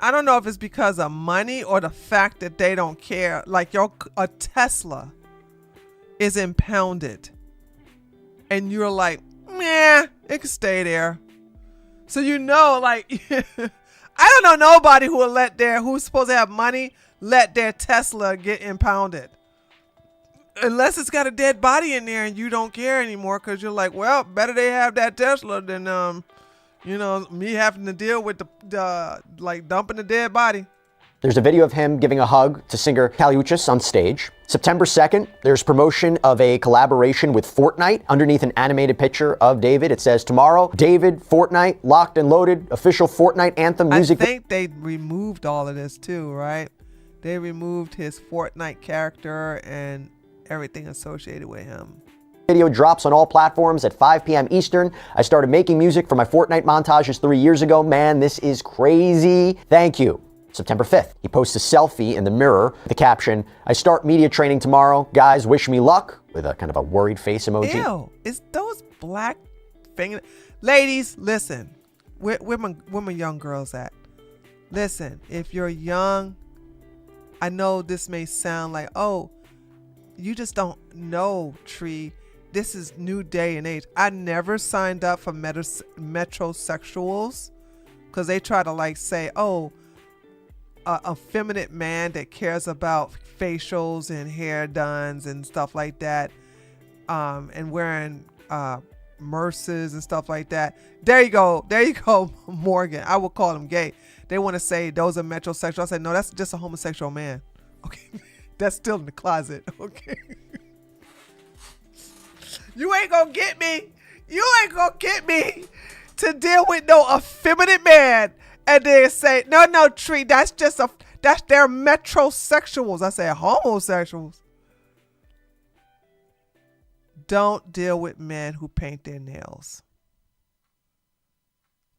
Speaker 2: I don't know if it's because of money or the fact that they don't care. Like a Tesla is impounded, and you're like, meh, it can stay there. So like, I don't know nobody who's supposed to have money let their Tesla get impounded. Unless it's got a dead body in there and you don't care anymore, because you're like, well, better they have that Tesla than me having to deal with the like dumping the dead body.
Speaker 7: There's a video of him giving a hug to singer Caliuchis on stage. September 2nd, there's promotion of a collaboration with Fortnite. Underneath an animated picture of David, it says, tomorrow, David, Fortnite, locked and loaded, official Fortnite anthem music.
Speaker 2: I think they removed all of this too, right? They removed his Fortnite character and everything associated with him.
Speaker 7: Video drops on all platforms at 5 p.m. Eastern. I started making music for my Fortnite montages 3 years ago. Man, this is crazy. Thank you. September 5th, he posts a selfie in the mirror with the caption, I start media training tomorrow. Guys, wish me luck, with a kind of a worried face emoji.
Speaker 2: Ew, is those black finger... Ladies, listen. Where my young girls at? Listen, if you're young, I know this may sound like, oh, you just don't know, Tree. This is new day and age. I never signed up for metrosexuals, because they try to like say, oh, a effeminate man that cares about facials and hair dones and stuff like that, and wearing merces and stuff like that. There you go, Morgan. I would call them gay. They want to say those are metrosexual. I said, no, that's just a homosexual man. Okay. That's still in the closet, okay? You ain't gonna get me to deal with no effeminate man and then say, no, Tree, that's their metrosexuals. I say homosexuals. Don't deal with men who paint their nails.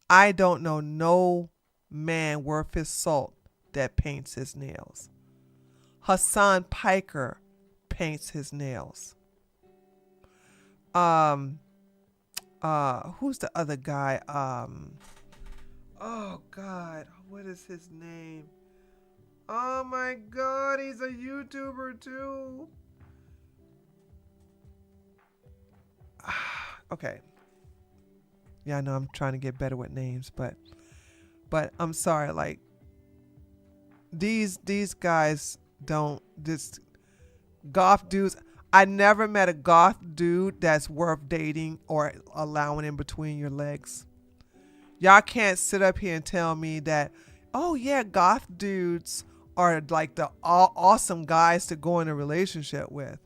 Speaker 2: I don't know no man worth his salt that paints his nails. Hassan Piker paints his nails. Who's the other guy? Oh God, what is his name? Oh my God, he's a YouTuber too. Okay. Yeah, I know I'm trying to get better with names, but I'm sorry. Like these guys don't this goth dudes. I never met a goth dude that's worth dating or allowing in between your legs. Y'all can't sit up here and tell me that, oh yeah, goth dudes are like the awesome guys to go in a relationship with.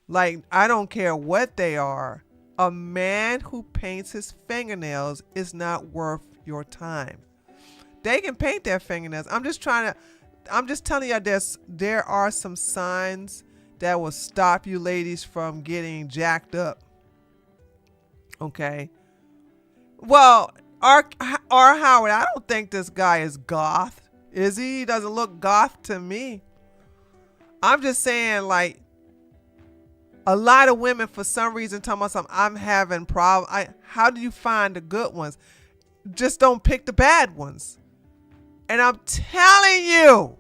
Speaker 2: Like, I don't care what they are. A man who paints his fingernails is not worth your time. They can paint their fingernails. I'm just telling you, there are some signs that will stop you ladies from getting jacked up. Okay. Well, R. Howard, I don't think this guy is goth. Is he? He doesn't look goth to me. I'm just saying, like, a lot of women, for some reason, tell me something. I'm having problems. How do you find the good ones? Just don't pick the bad ones. And I'm telling you,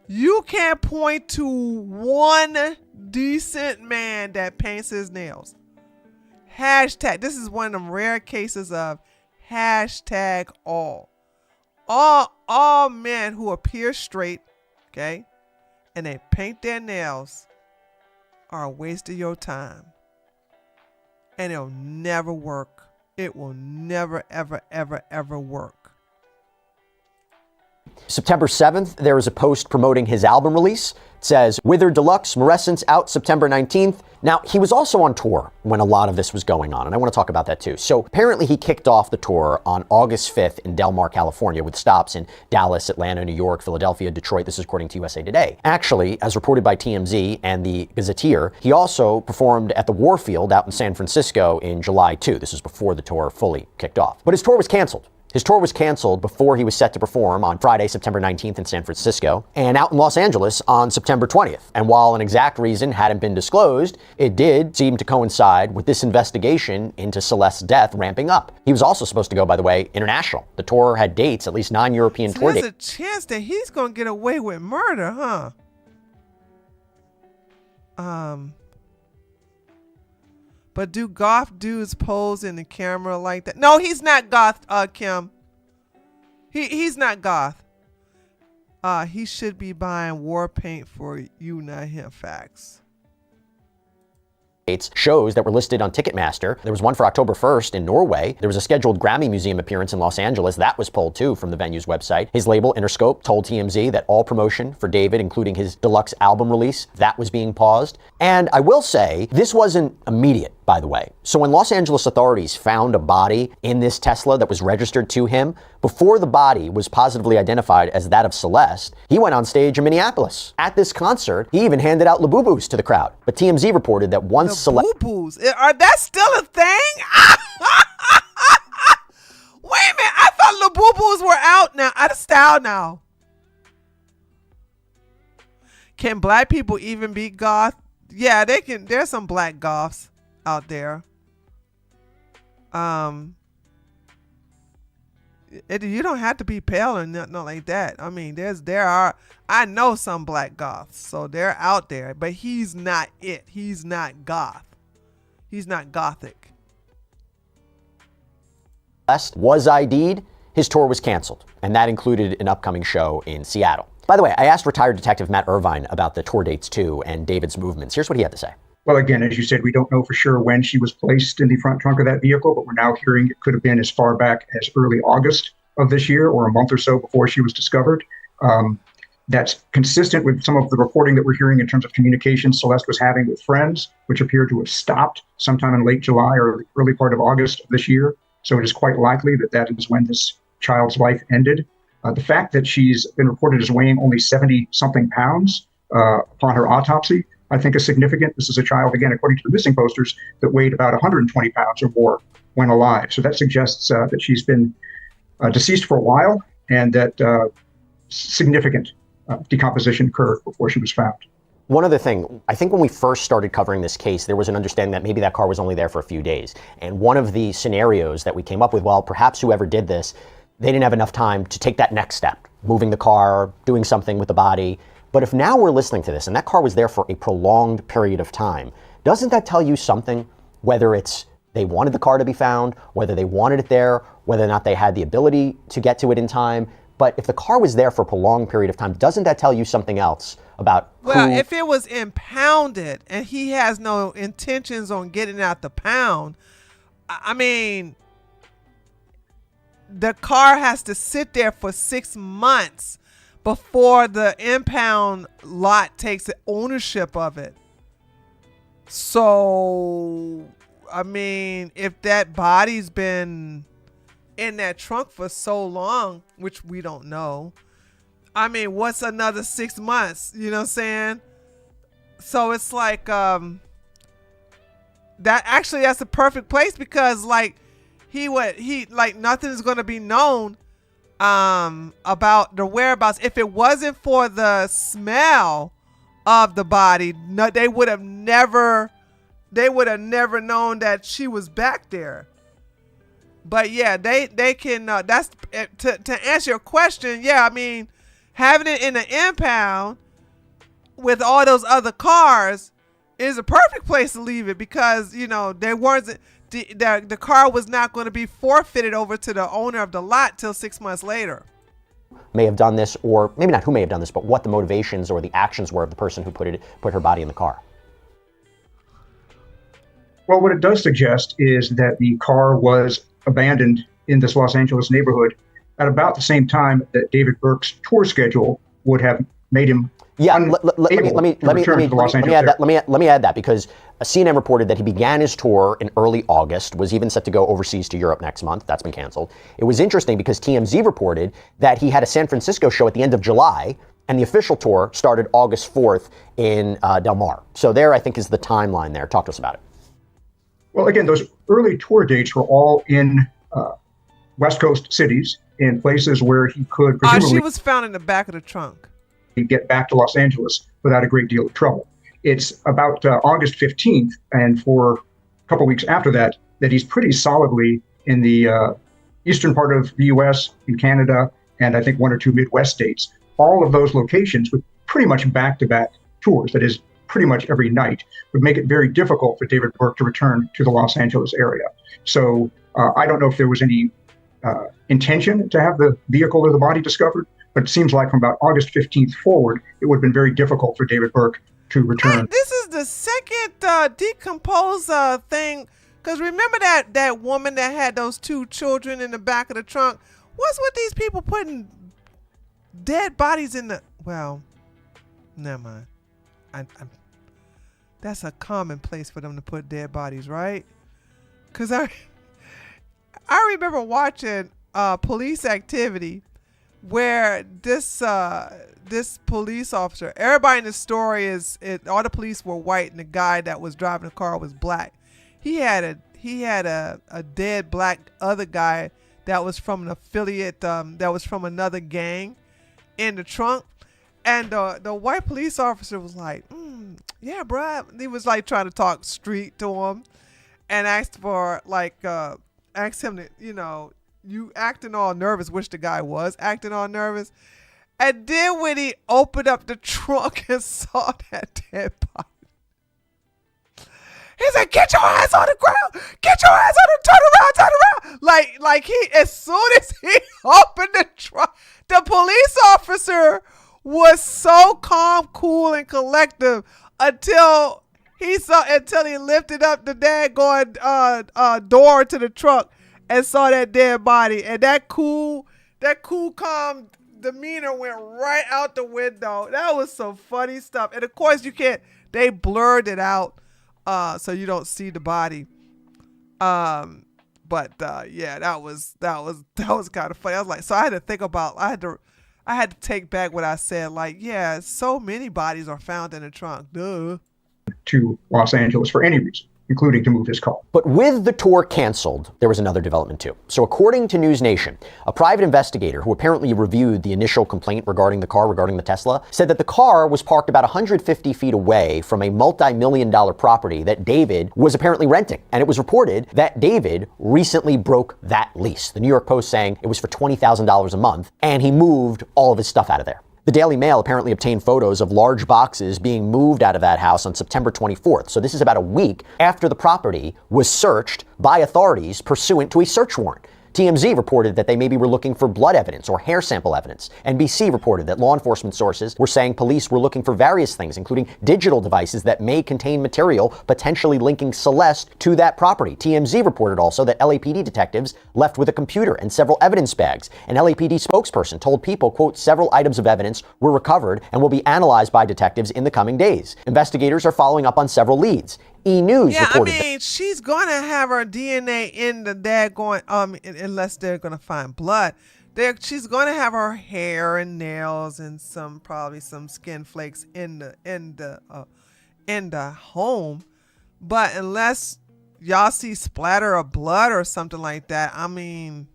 Speaker 2: you can't point to one decent man that paints his nails. Hashtag. This is one of them rare cases of hashtag all. All men who appear straight, okay, and they paint their nails are a waste of your time. And it'll never work. It will never, ever, ever, ever work.
Speaker 7: September 7th, there is a post promoting his album release. It says, Wither Deluxe, Morescence out September 19th. Now, he was also on tour when a lot of this was going on, and I want to talk about that too. So apparently he kicked off the tour on August 5th in Del Mar, California, with stops in Dallas, Atlanta, New York, Philadelphia, Detroit. This is according to USA Today. Actually, as reported by TMZ and the Gazetteer, he also performed at the Warfield out in San Francisco in July too. This is before the tour fully kicked off. But his tour was canceled. His tour was canceled before he was set to perform on Friday, September 19th in San Francisco, and out in Los Angeles on September 20th. And while an exact reason hadn't been disclosed, it did seem to coincide with this investigation into Celeste's death ramping up. He was also supposed to go, by the way, international. The tour had dates, at least 9 European tour dates.
Speaker 2: There's a chance that he's going to get away with murder, huh? But do goth dudes pose in the camera like that? No, he's not goth, Kim. He's not goth. He should be buying war paint for you, not him. Facts.
Speaker 7: Shows that were listed on Ticketmaster. There was one for October 1st in Norway. There was a scheduled Grammy Museum appearance in Los Angeles. That was pulled too from the venue's website. His label, Interscope, told TMZ that all promotion for David, including his deluxe album release, that was being paused. And I will say, this wasn't immediate, by the way. So when Los Angeles authorities found a body in this Tesla that was registered to him, before the body was positively identified as that of Celeste, he went on stage in Minneapolis. At this concert, he even handed out Labubus to the crowd. But TMZ reported that once Celeste...
Speaker 2: Labubus? Are that still a thing? Wait a minute, I thought Labubus were out of style now. Can black people even be goth? Yeah, they can. There's some black goths out there. You don't have to be pale or nothing like that. I mean, I know some black goths, so they're out there, but he's not it. He's not goth. He's not gothic.
Speaker 7: Was ID'd, his tour was canceled, and that included an upcoming show in Seattle. By the way, I asked retired detective Matt Irvine about the tour dates too and David's movements. Here's what he had to say.
Speaker 8: Well, again, as you said, we don't know for sure when she was placed in the front trunk of that vehicle, but we're now hearing it could have been as far back as early August of this year or a month or so before she was discovered. That's consistent with some of the reporting that we're hearing in terms of communication Celeste was having with friends, which appeared to have stopped sometime in late July or early part of August of this year. So it is quite likely that that is when this child's life ended. The fact that she's been reported as weighing only 70-something pounds upon her autopsy, I think is significant. This is a child, again, according to the missing posters, that weighed about 120 pounds or more when alive. So that suggests that she's been deceased for a while and that significant decomposition occurred before she was found.
Speaker 7: One other thing, I think when we first started covering this case, there was an understanding that maybe that car was only there for a few days. And one of the scenarios that we came up with, well, perhaps whoever did this, they didn't have enough time to take that next step, moving the car, doing something with the body. But if now we're listening to this and that car was there for a prolonged period of time, Doesn't that tell you something? Whether it's they wanted the car to be found, whether they wanted it there, whether or not they had the ability to get to it in time. But if the car was there for a prolonged period of time, doesn't that tell you something else about
Speaker 2: Well,
Speaker 7: who...
Speaker 2: if it was impounded and he has no intentions on getting out the pound, I mean, the car has to sit there for 6 months before the impound lot takes ownership of it. So, I mean, if that body's been in that trunk for so long, which we don't know, I mean, what's another 6 months? You know what I'm saying? So it's like, that's a perfect place, because like nothing's going to be known about the whereabouts. If it wasn't for the smell of the body, no, they would have never known that she was back there. But yeah, they can, that's to answer your question. Yeah, I mean, having it in an impound with all those other cars is a perfect place to leave it, because, you know, the car was not going to be forfeited over to the owner of the lot till 6 months later.
Speaker 7: may have done this, or maybe not who may have done this, but what the motivations or the actions were of the person who put her body in the car.
Speaker 8: Well, what it does suggest is that the car was abandoned in this Los Angeles neighborhood at about the same time that David Burke's tour schedule would have made him
Speaker 7: let me add that, because CNN reported that he began his tour in early August, was even set to go overseas to Europe next month. That's been canceled. It was interesting because TMZ reported that he had a San Francisco show at the end of July, and the official tour started August 4th in Del Mar. So there, I think, is the timeline there. Talk to us about it.
Speaker 8: Well, again, those early tour dates were all in West Coast cities, in places where he could presumably...
Speaker 2: She was found in the back of the trunk.
Speaker 8: ...get back to Los Angeles without a great deal of trouble. It's about August 15th, and for a couple weeks after that, that he's pretty solidly in the eastern part of the U.S., in Canada, and I think one or two Midwest states. All of those locations with pretty much back-to-back tours, that is, pretty much every night, would make it very difficult for David Burke to return to the Los Angeles area. So I don't know if there was any intention to have the vehicle or the body discovered, but it seems like from about August 15th forward, it would have been very difficult for David Burke to return.
Speaker 2: This is the second decomposed thing, because remember that woman that had those two children in the back of the trunk? What's with these people putting dead bodies in the... Well, never mind. That's a common place for them to put dead bodies, right? Because I remember watching Police Activity, where this police officer, everybody in the story all the police were white, and the guy that was driving the car was black. He had a dead black other guy that was from an affiliate, that was from another gang, in the trunk. And the white police officer was like, yeah, bro. He was like trying to talk street to him, and asked him to, you acting all nervous, which the guy was acting all nervous. And then when he opened up the trunk and saw that dead body, he said, "Get your ass on the ground! Get your ass on the turn around! Like he, as soon as he opened the trunk, the police officer was so calm, cool, and collective until he lifted up the daggone door to the trunk and saw that dead body, and that cool, calm demeanor went right out the window. That was some funny stuff. And of course, they blurred it out, so you don't see the body. But yeah, that was kind of funny. I was like, so I had to think about, I had to take back what I said. Like, yeah, so many bodies are found in the trunk. Duh.
Speaker 8: To Los Angeles for any reason, including to move his car.
Speaker 7: But with the tour canceled, there was another development too. So according to News Nation, a private investigator who apparently reviewed the initial complaint regarding the Tesla, said that the car was parked about 150 feet away from a multi-million-dollar property that David was apparently renting. And it was reported that David recently broke that lease. The New York Post saying it was for $20,000 a month, and he moved all of his stuff out of there. The Daily Mail apparently obtained photos of large boxes being moved out of that house on September 24th. So this is about a week after the property was searched by authorities pursuant to a search warrant. TMZ reported that they maybe were looking for blood evidence or hair sample evidence. NBC reported that law enforcement sources were saying police were looking for various things, including digital devices that may contain material potentially linking Celeste to that property. TMZ reported also that LAPD detectives left with a computer and several evidence bags. An LAPD spokesperson told People, quote, several items of evidence were recovered and will be analyzed by detectives in the coming days. Investigators are following up on several leads. E-News reported
Speaker 2: she's gonna have her DNA in the daggone unless they're gonna find blood. She's gonna have her hair and nails and probably some skin flakes in the home. But unless y'all see splatter of blood or something like that, I mean,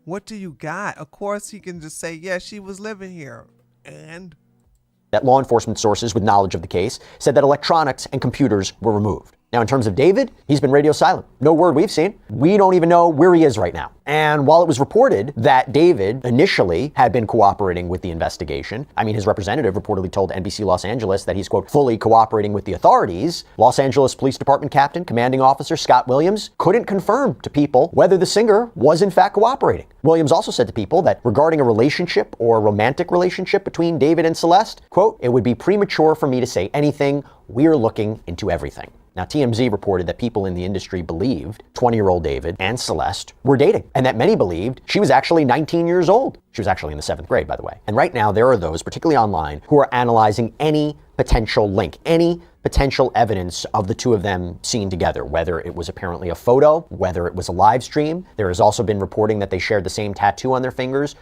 Speaker 2: what do you got? Of course, he can just say, yeah, she was living here, and
Speaker 7: that law enforcement sources with knowledge of the case said that electronics and computers were removed. Now, in terms of David, he's been radio silent. No word we've seen. We don't even know where he is right now. And while it was reported that David initially had been cooperating with the investigation, his representative reportedly told NBC Los Angeles that he's, quote, fully cooperating with the authorities, Los Angeles Police Department Captain, Commanding Officer Scott Williams couldn't confirm to People whether the singer was in fact cooperating. Williams also said to People that regarding a relationship or a romantic relationship between David and Celeste, quote, it would be premature for me to say anything. We're looking into everything. Now, TMZ reported that people in the industry believed 20-year-old David and Celeste were dating, and that many believed she was actually 19 years old. She was actually in the 7th grade, by the way. And right now, there are those, particularly online, who are analyzing any potential link, any potential evidence of the two of them seen together, whether it was apparently a photo, whether it was a live stream. There has also been reporting that they shared the same tattoo on their fingers,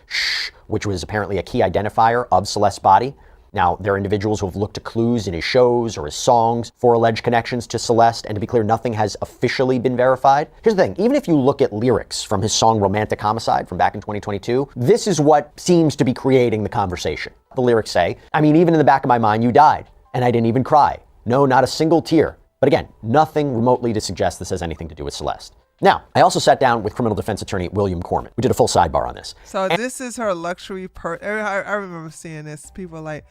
Speaker 7: which was apparently a key identifier of Celeste's body. Now, there are individuals who have looked to clues in his shows or his songs for alleged connections to Celeste, and to be clear, nothing has officially been verified. Here's the thing, even if you look at lyrics from his song Romantic Homicide from back in 2022, this is what seems to be creating the conversation. The lyrics say, even in the back of my mind, you died, and I didn't even cry. No, not a single tear. But again, nothing remotely to suggest this has anything to do with Celeste. Now, I also sat down with criminal defense attorney William Corman. We did a full sidebar on this.
Speaker 2: So this is her luxury purse. I remember seeing this. People like,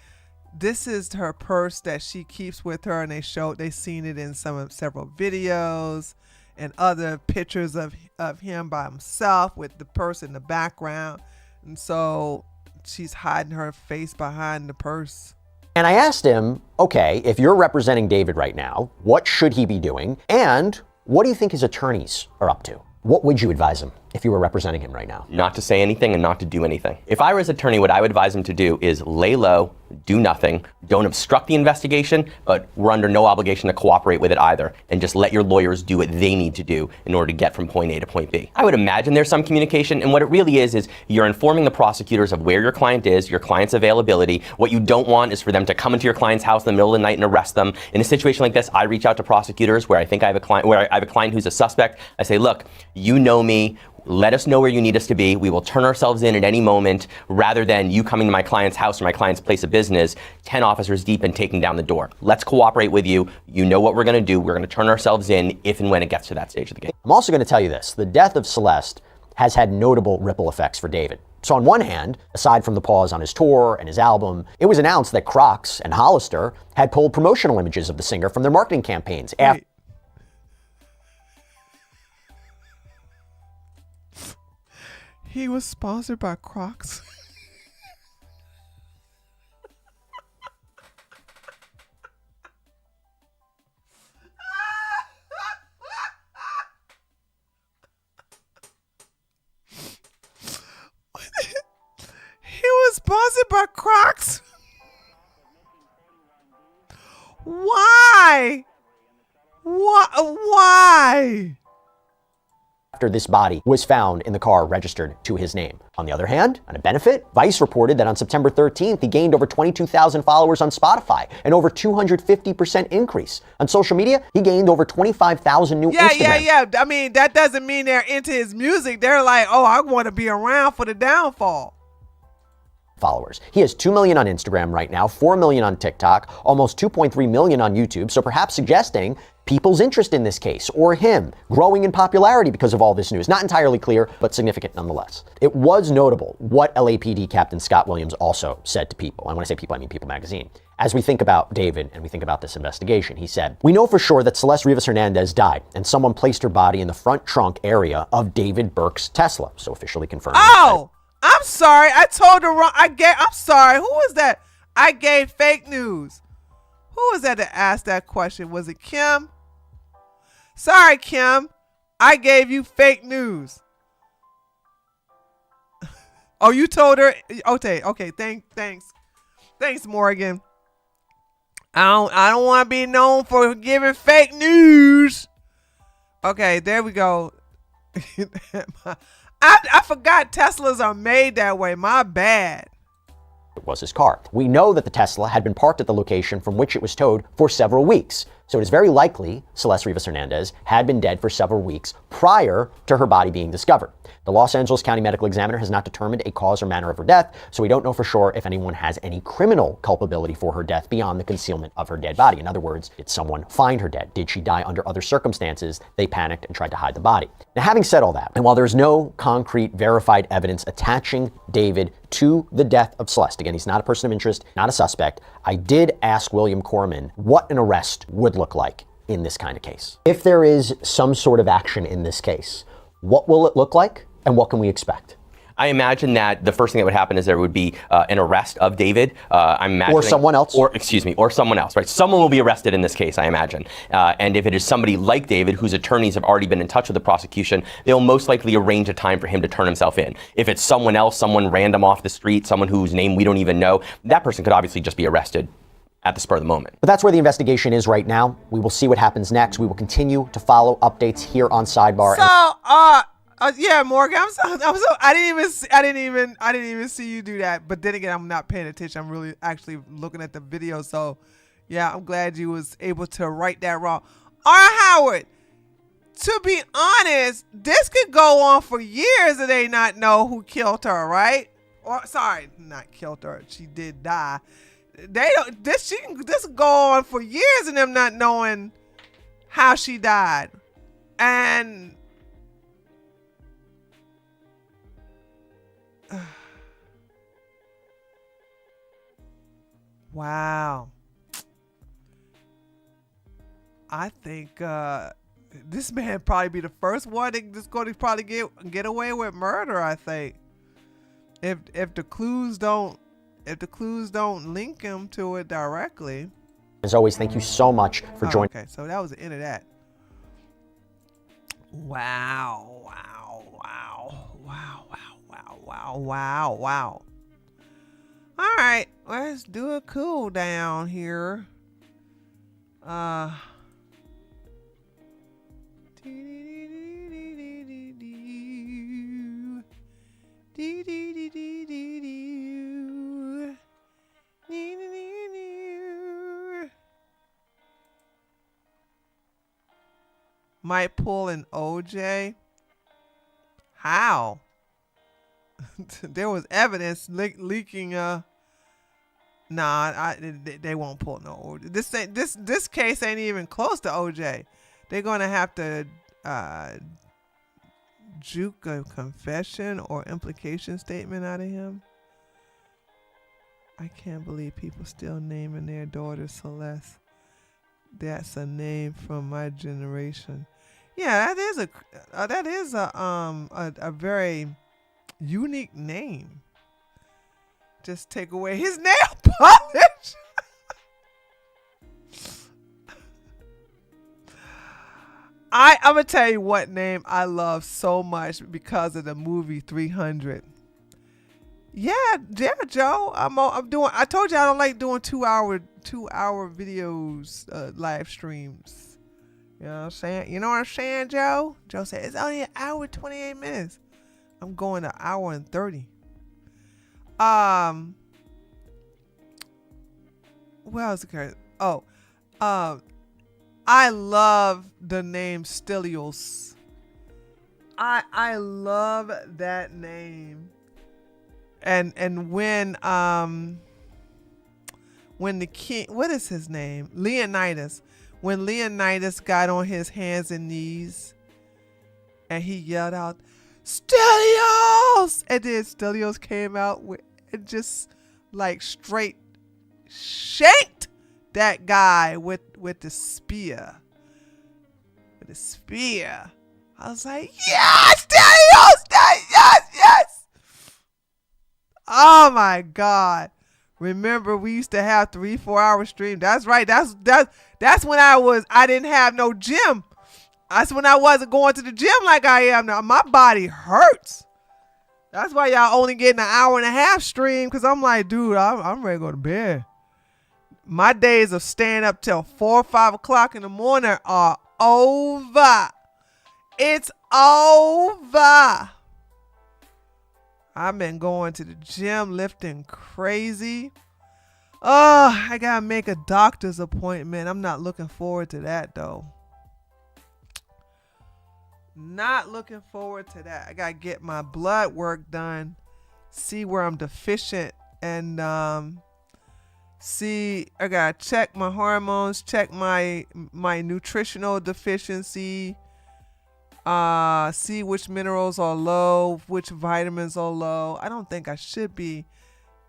Speaker 2: this is her purse that she keeps with her, and they seen it in several videos and other pictures of him by himself with the purse in the background. And so she's hiding her face behind the purse.
Speaker 7: And I asked him, okay, if you're representing David right now, what should he be doing? And what do you think his attorneys are up to? What would you advise him if you were representing him right now?
Speaker 9: Not to say anything and not to do anything. If I were his attorney, what I would advise him to do is lay low, do nothing, don't obstruct the investigation, but we're under no obligation to cooperate with it either, and just let your lawyers do what they need to do in order to get from point A to point B. I would imagine there's some communication, and what it really is you're informing the prosecutors of where your client is, your client's availability. What you don't want is for them to come into your client's house in the middle of the night and arrest them. In a situation like this, I reach out to prosecutors where I think I have a client who's a suspect. I say, look, you know me. Let us know where you need us to be. We will turn ourselves in at any moment, rather than you coming to my client's house or my client's place of business, 10 officers deep and taking down the door. Let's cooperate with you. You know what we're going to do. We're going to turn ourselves in if and when it gets to that stage of the game.
Speaker 7: I'm also going to tell you this. The death of Celeste has had notable ripple effects for David. So on one hand, aside from the pause on his tour and his album, it was announced that Crocs and Hollister had pulled promotional images of the singer from their marketing campaigns.
Speaker 2: He was sponsored by Crocs. He was sponsored by Crocs. Why? Why?
Speaker 7: After this body was found in the car registered to his name. On the other hand, on a benefit, Vice reported that on September 13th, he gained over 22,000 followers on Spotify, an over 250% increase. On social media, he gained over 25,000 new Instagram.
Speaker 2: Yeah. That doesn't mean they're into his music. They're like, oh, I want to be around for the downfall.
Speaker 7: followers. He has 2 million on Instagram right now, 4 million on TikTok, almost 2.3 million on YouTube, so perhaps suggesting people's interest in this case, or him, growing in popularity because of all this news. Not entirely clear, but significant nonetheless. It was notable what LAPD Captain Scott Williams also said to People, and when I say People, I mean People magazine. As we think about David and we think about this investigation, he said, "We know for sure that Celeste Rivas Hernandez died, and someone placed her body in the front trunk area of David Burke's Tesla," so officially confirmed.
Speaker 2: Oh, I'm sorry. I told the wrong. I'm sorry. Who was that? I gave fake news. Who was that asked that question? Was it Kim? Sorry, Kim. I gave you fake news. Oh, you told her. Okay. Thanks, Morgan. I don't want to be known for giving fake news. Okay, there we go. I forgot Teslas are made that way. My bad.
Speaker 7: It was his car. We know that the Tesla had been parked at the location from which it was towed for several weeks. So it is very likely Celeste Rivas Hernandez had been dead for several weeks prior to her body being discovered. The Los Angeles County Medical Examiner has not determined a cause or manner of her death, so we don't know for sure if anyone has any criminal culpability for her death beyond the concealment of her dead body. In other words, did someone find her dead? Did she die under other circumstances? They panicked and tried to hide the body. Now, having said all that, and while there's no concrete verified evidence attaching David to the death of Celeste, again, he's not a person of interest, not a suspect, I did ask William Corman what an arrest would look like in this kind of case. If there is some sort of action in this case, what will it look like and what can we expect?
Speaker 9: I imagine that the first thing that would happen is there would be an arrest of David. I'm imagining,
Speaker 7: or someone else.
Speaker 9: Or someone else, right? Someone will be arrested in this case, I imagine. And if it is somebody like David, whose attorneys have already been in touch with the prosecution, they'll most likely arrange a time for him to turn himself in. If it's someone else, someone random off the street, someone whose name we don't even know, that person could obviously just be arrested at the spur of the moment.
Speaker 7: But that's where the investigation is right now. We will see what happens next. We will continue to follow updates here on Sidebar.
Speaker 2: Yeah, Morgan. I didn't even see you do that. But then again, I'm not paying attention. I'm really actually looking at the video. So, yeah, I'm glad you was able to right that wrong. All right, Howard. To be honest, this could go on for years and they not know who killed her, right? Or sorry, not killed her. She did die. They don't. This go on for years and them not knowing how she died, and wow. I think this man probably be the first one that's going to probably get away with murder. I think if the clues don't link him to it directly.
Speaker 7: As always, thank you so much for joining.
Speaker 2: Okay, so that was the end of that. Wow. All right, let's do a cool down here. Might pull an OJ. How? There was evidence leaking. Nah, they won't pull no OJ. This case ain't even close to OJ. They're gonna have to juke a confession or implication statement out of him. I can't believe people still naming their daughter Celeste. That's a name from my generation. Yeah, that is a very unique name. Just take away his nail polish. I'm gonna tell you what name I love so much because of the movie 300. Yeah, Joe. I'm doing. I told you I don't like doing 2 hour videos, live streams. You know what I'm saying? You know what I'm saying, Joe? Joe said it's only an hour 28 minutes. I'm going an hour and 30. What else occurred? Oh, I love the name Stelios. I love that name. and when the king, what is his name? Leonidas. When Leonidas got on his hands and knees and he yelled out, Stelios! And then Stelios came out with, and just like straight shanked that guy with the spear. With the spear. I was like, yes, Stelios! Yes! Oh my God. Remember, we used to have 3-4 hour stream. That's right. That's when I didn't have no gym. That's when I wasn't going to the gym like I am now. My body hurts. That's why y'all only getting an hour and a half stream, because I'm like, dude, I'm ready to go to bed. My days of staying up till 4 or 5 o'clock in the morning are over. It's over. I've been going to the gym, lifting crazy. Oh, I gotta make a doctor's appointment. I'm not looking forward to that though. Not looking forward to that. I gotta get my blood work done, see where I'm deficient, and see, I gotta check my hormones, check my nutritional deficiency, see which minerals are low, which vitamins are low. I don't think I should be.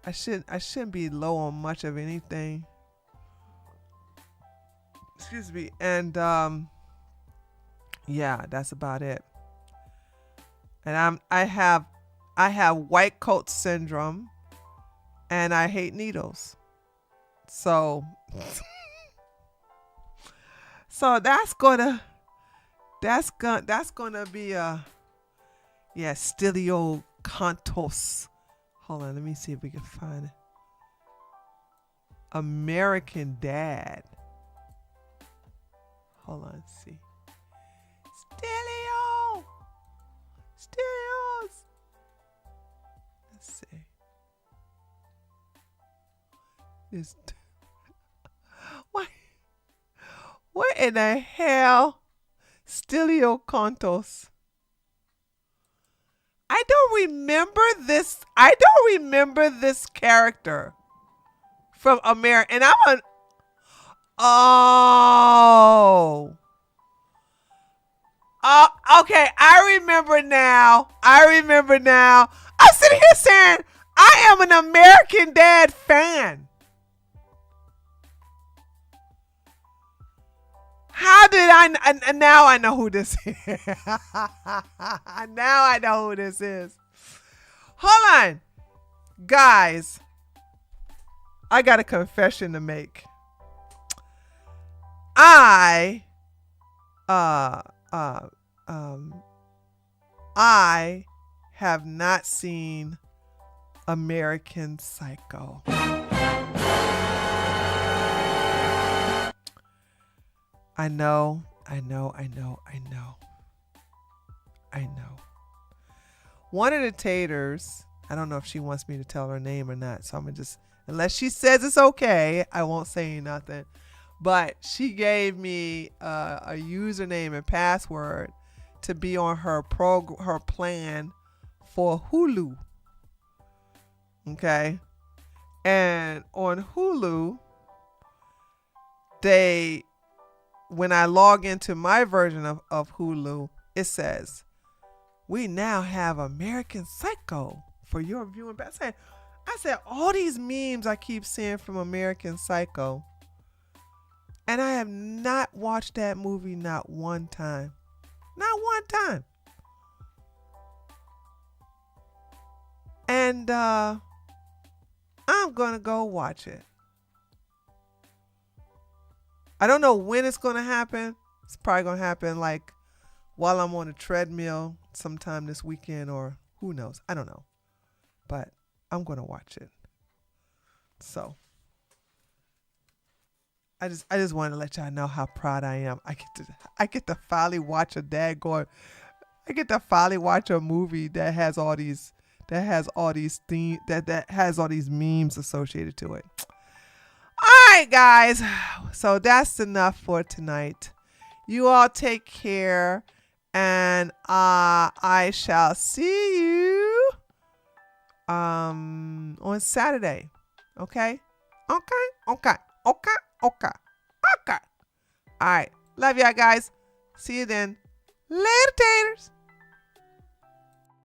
Speaker 2: I shouldn't be low on much of anything. Excuse me. And yeah, that's about it. And I have white coat syndrome, and I hate needles. So that's gonna be Styliocontos. Hold on, let me see if we can find it. American Dad. Hold on, let's see. Stylios. Let's see. This. What in the hell? Styliocontos. I don't remember this character from America. And okay. I remember now. I'm sitting here saying I am an American Dad fan. How did I? Now I know who this is. Now I know who this is. Hold on, guys. I got a confession to make. I have not seen American Psycho. I know. One of the taters, I don't know if she wants me to tell her name or not, so I'm gonna just, unless she says it's okay, I won't say nothing. But she gave me a username and password to be on her plan for Hulu. Okay, and on Hulu, when I log into my version of Hulu, it says, we now have American Psycho for your viewing. I said, all these memes I keep seeing from American Psycho, and I have not watched that movie not one time. Not one time. And I'm going to go watch it. I don't know when it's going to happen. It's probably going to happen like while I'm on a treadmill sometime this weekend, or who knows. I don't know. But I'm going to watch it. So I just wanted to let y'all know how proud I am. I get to finally watch a movie that has all these themes, that has all these memes associated to it. All right, guys. So that's enough for tonight. You all take care, and I shall see you on Saturday. Okay? Okay. All right. Love y'all guys. See you then. Later, taters.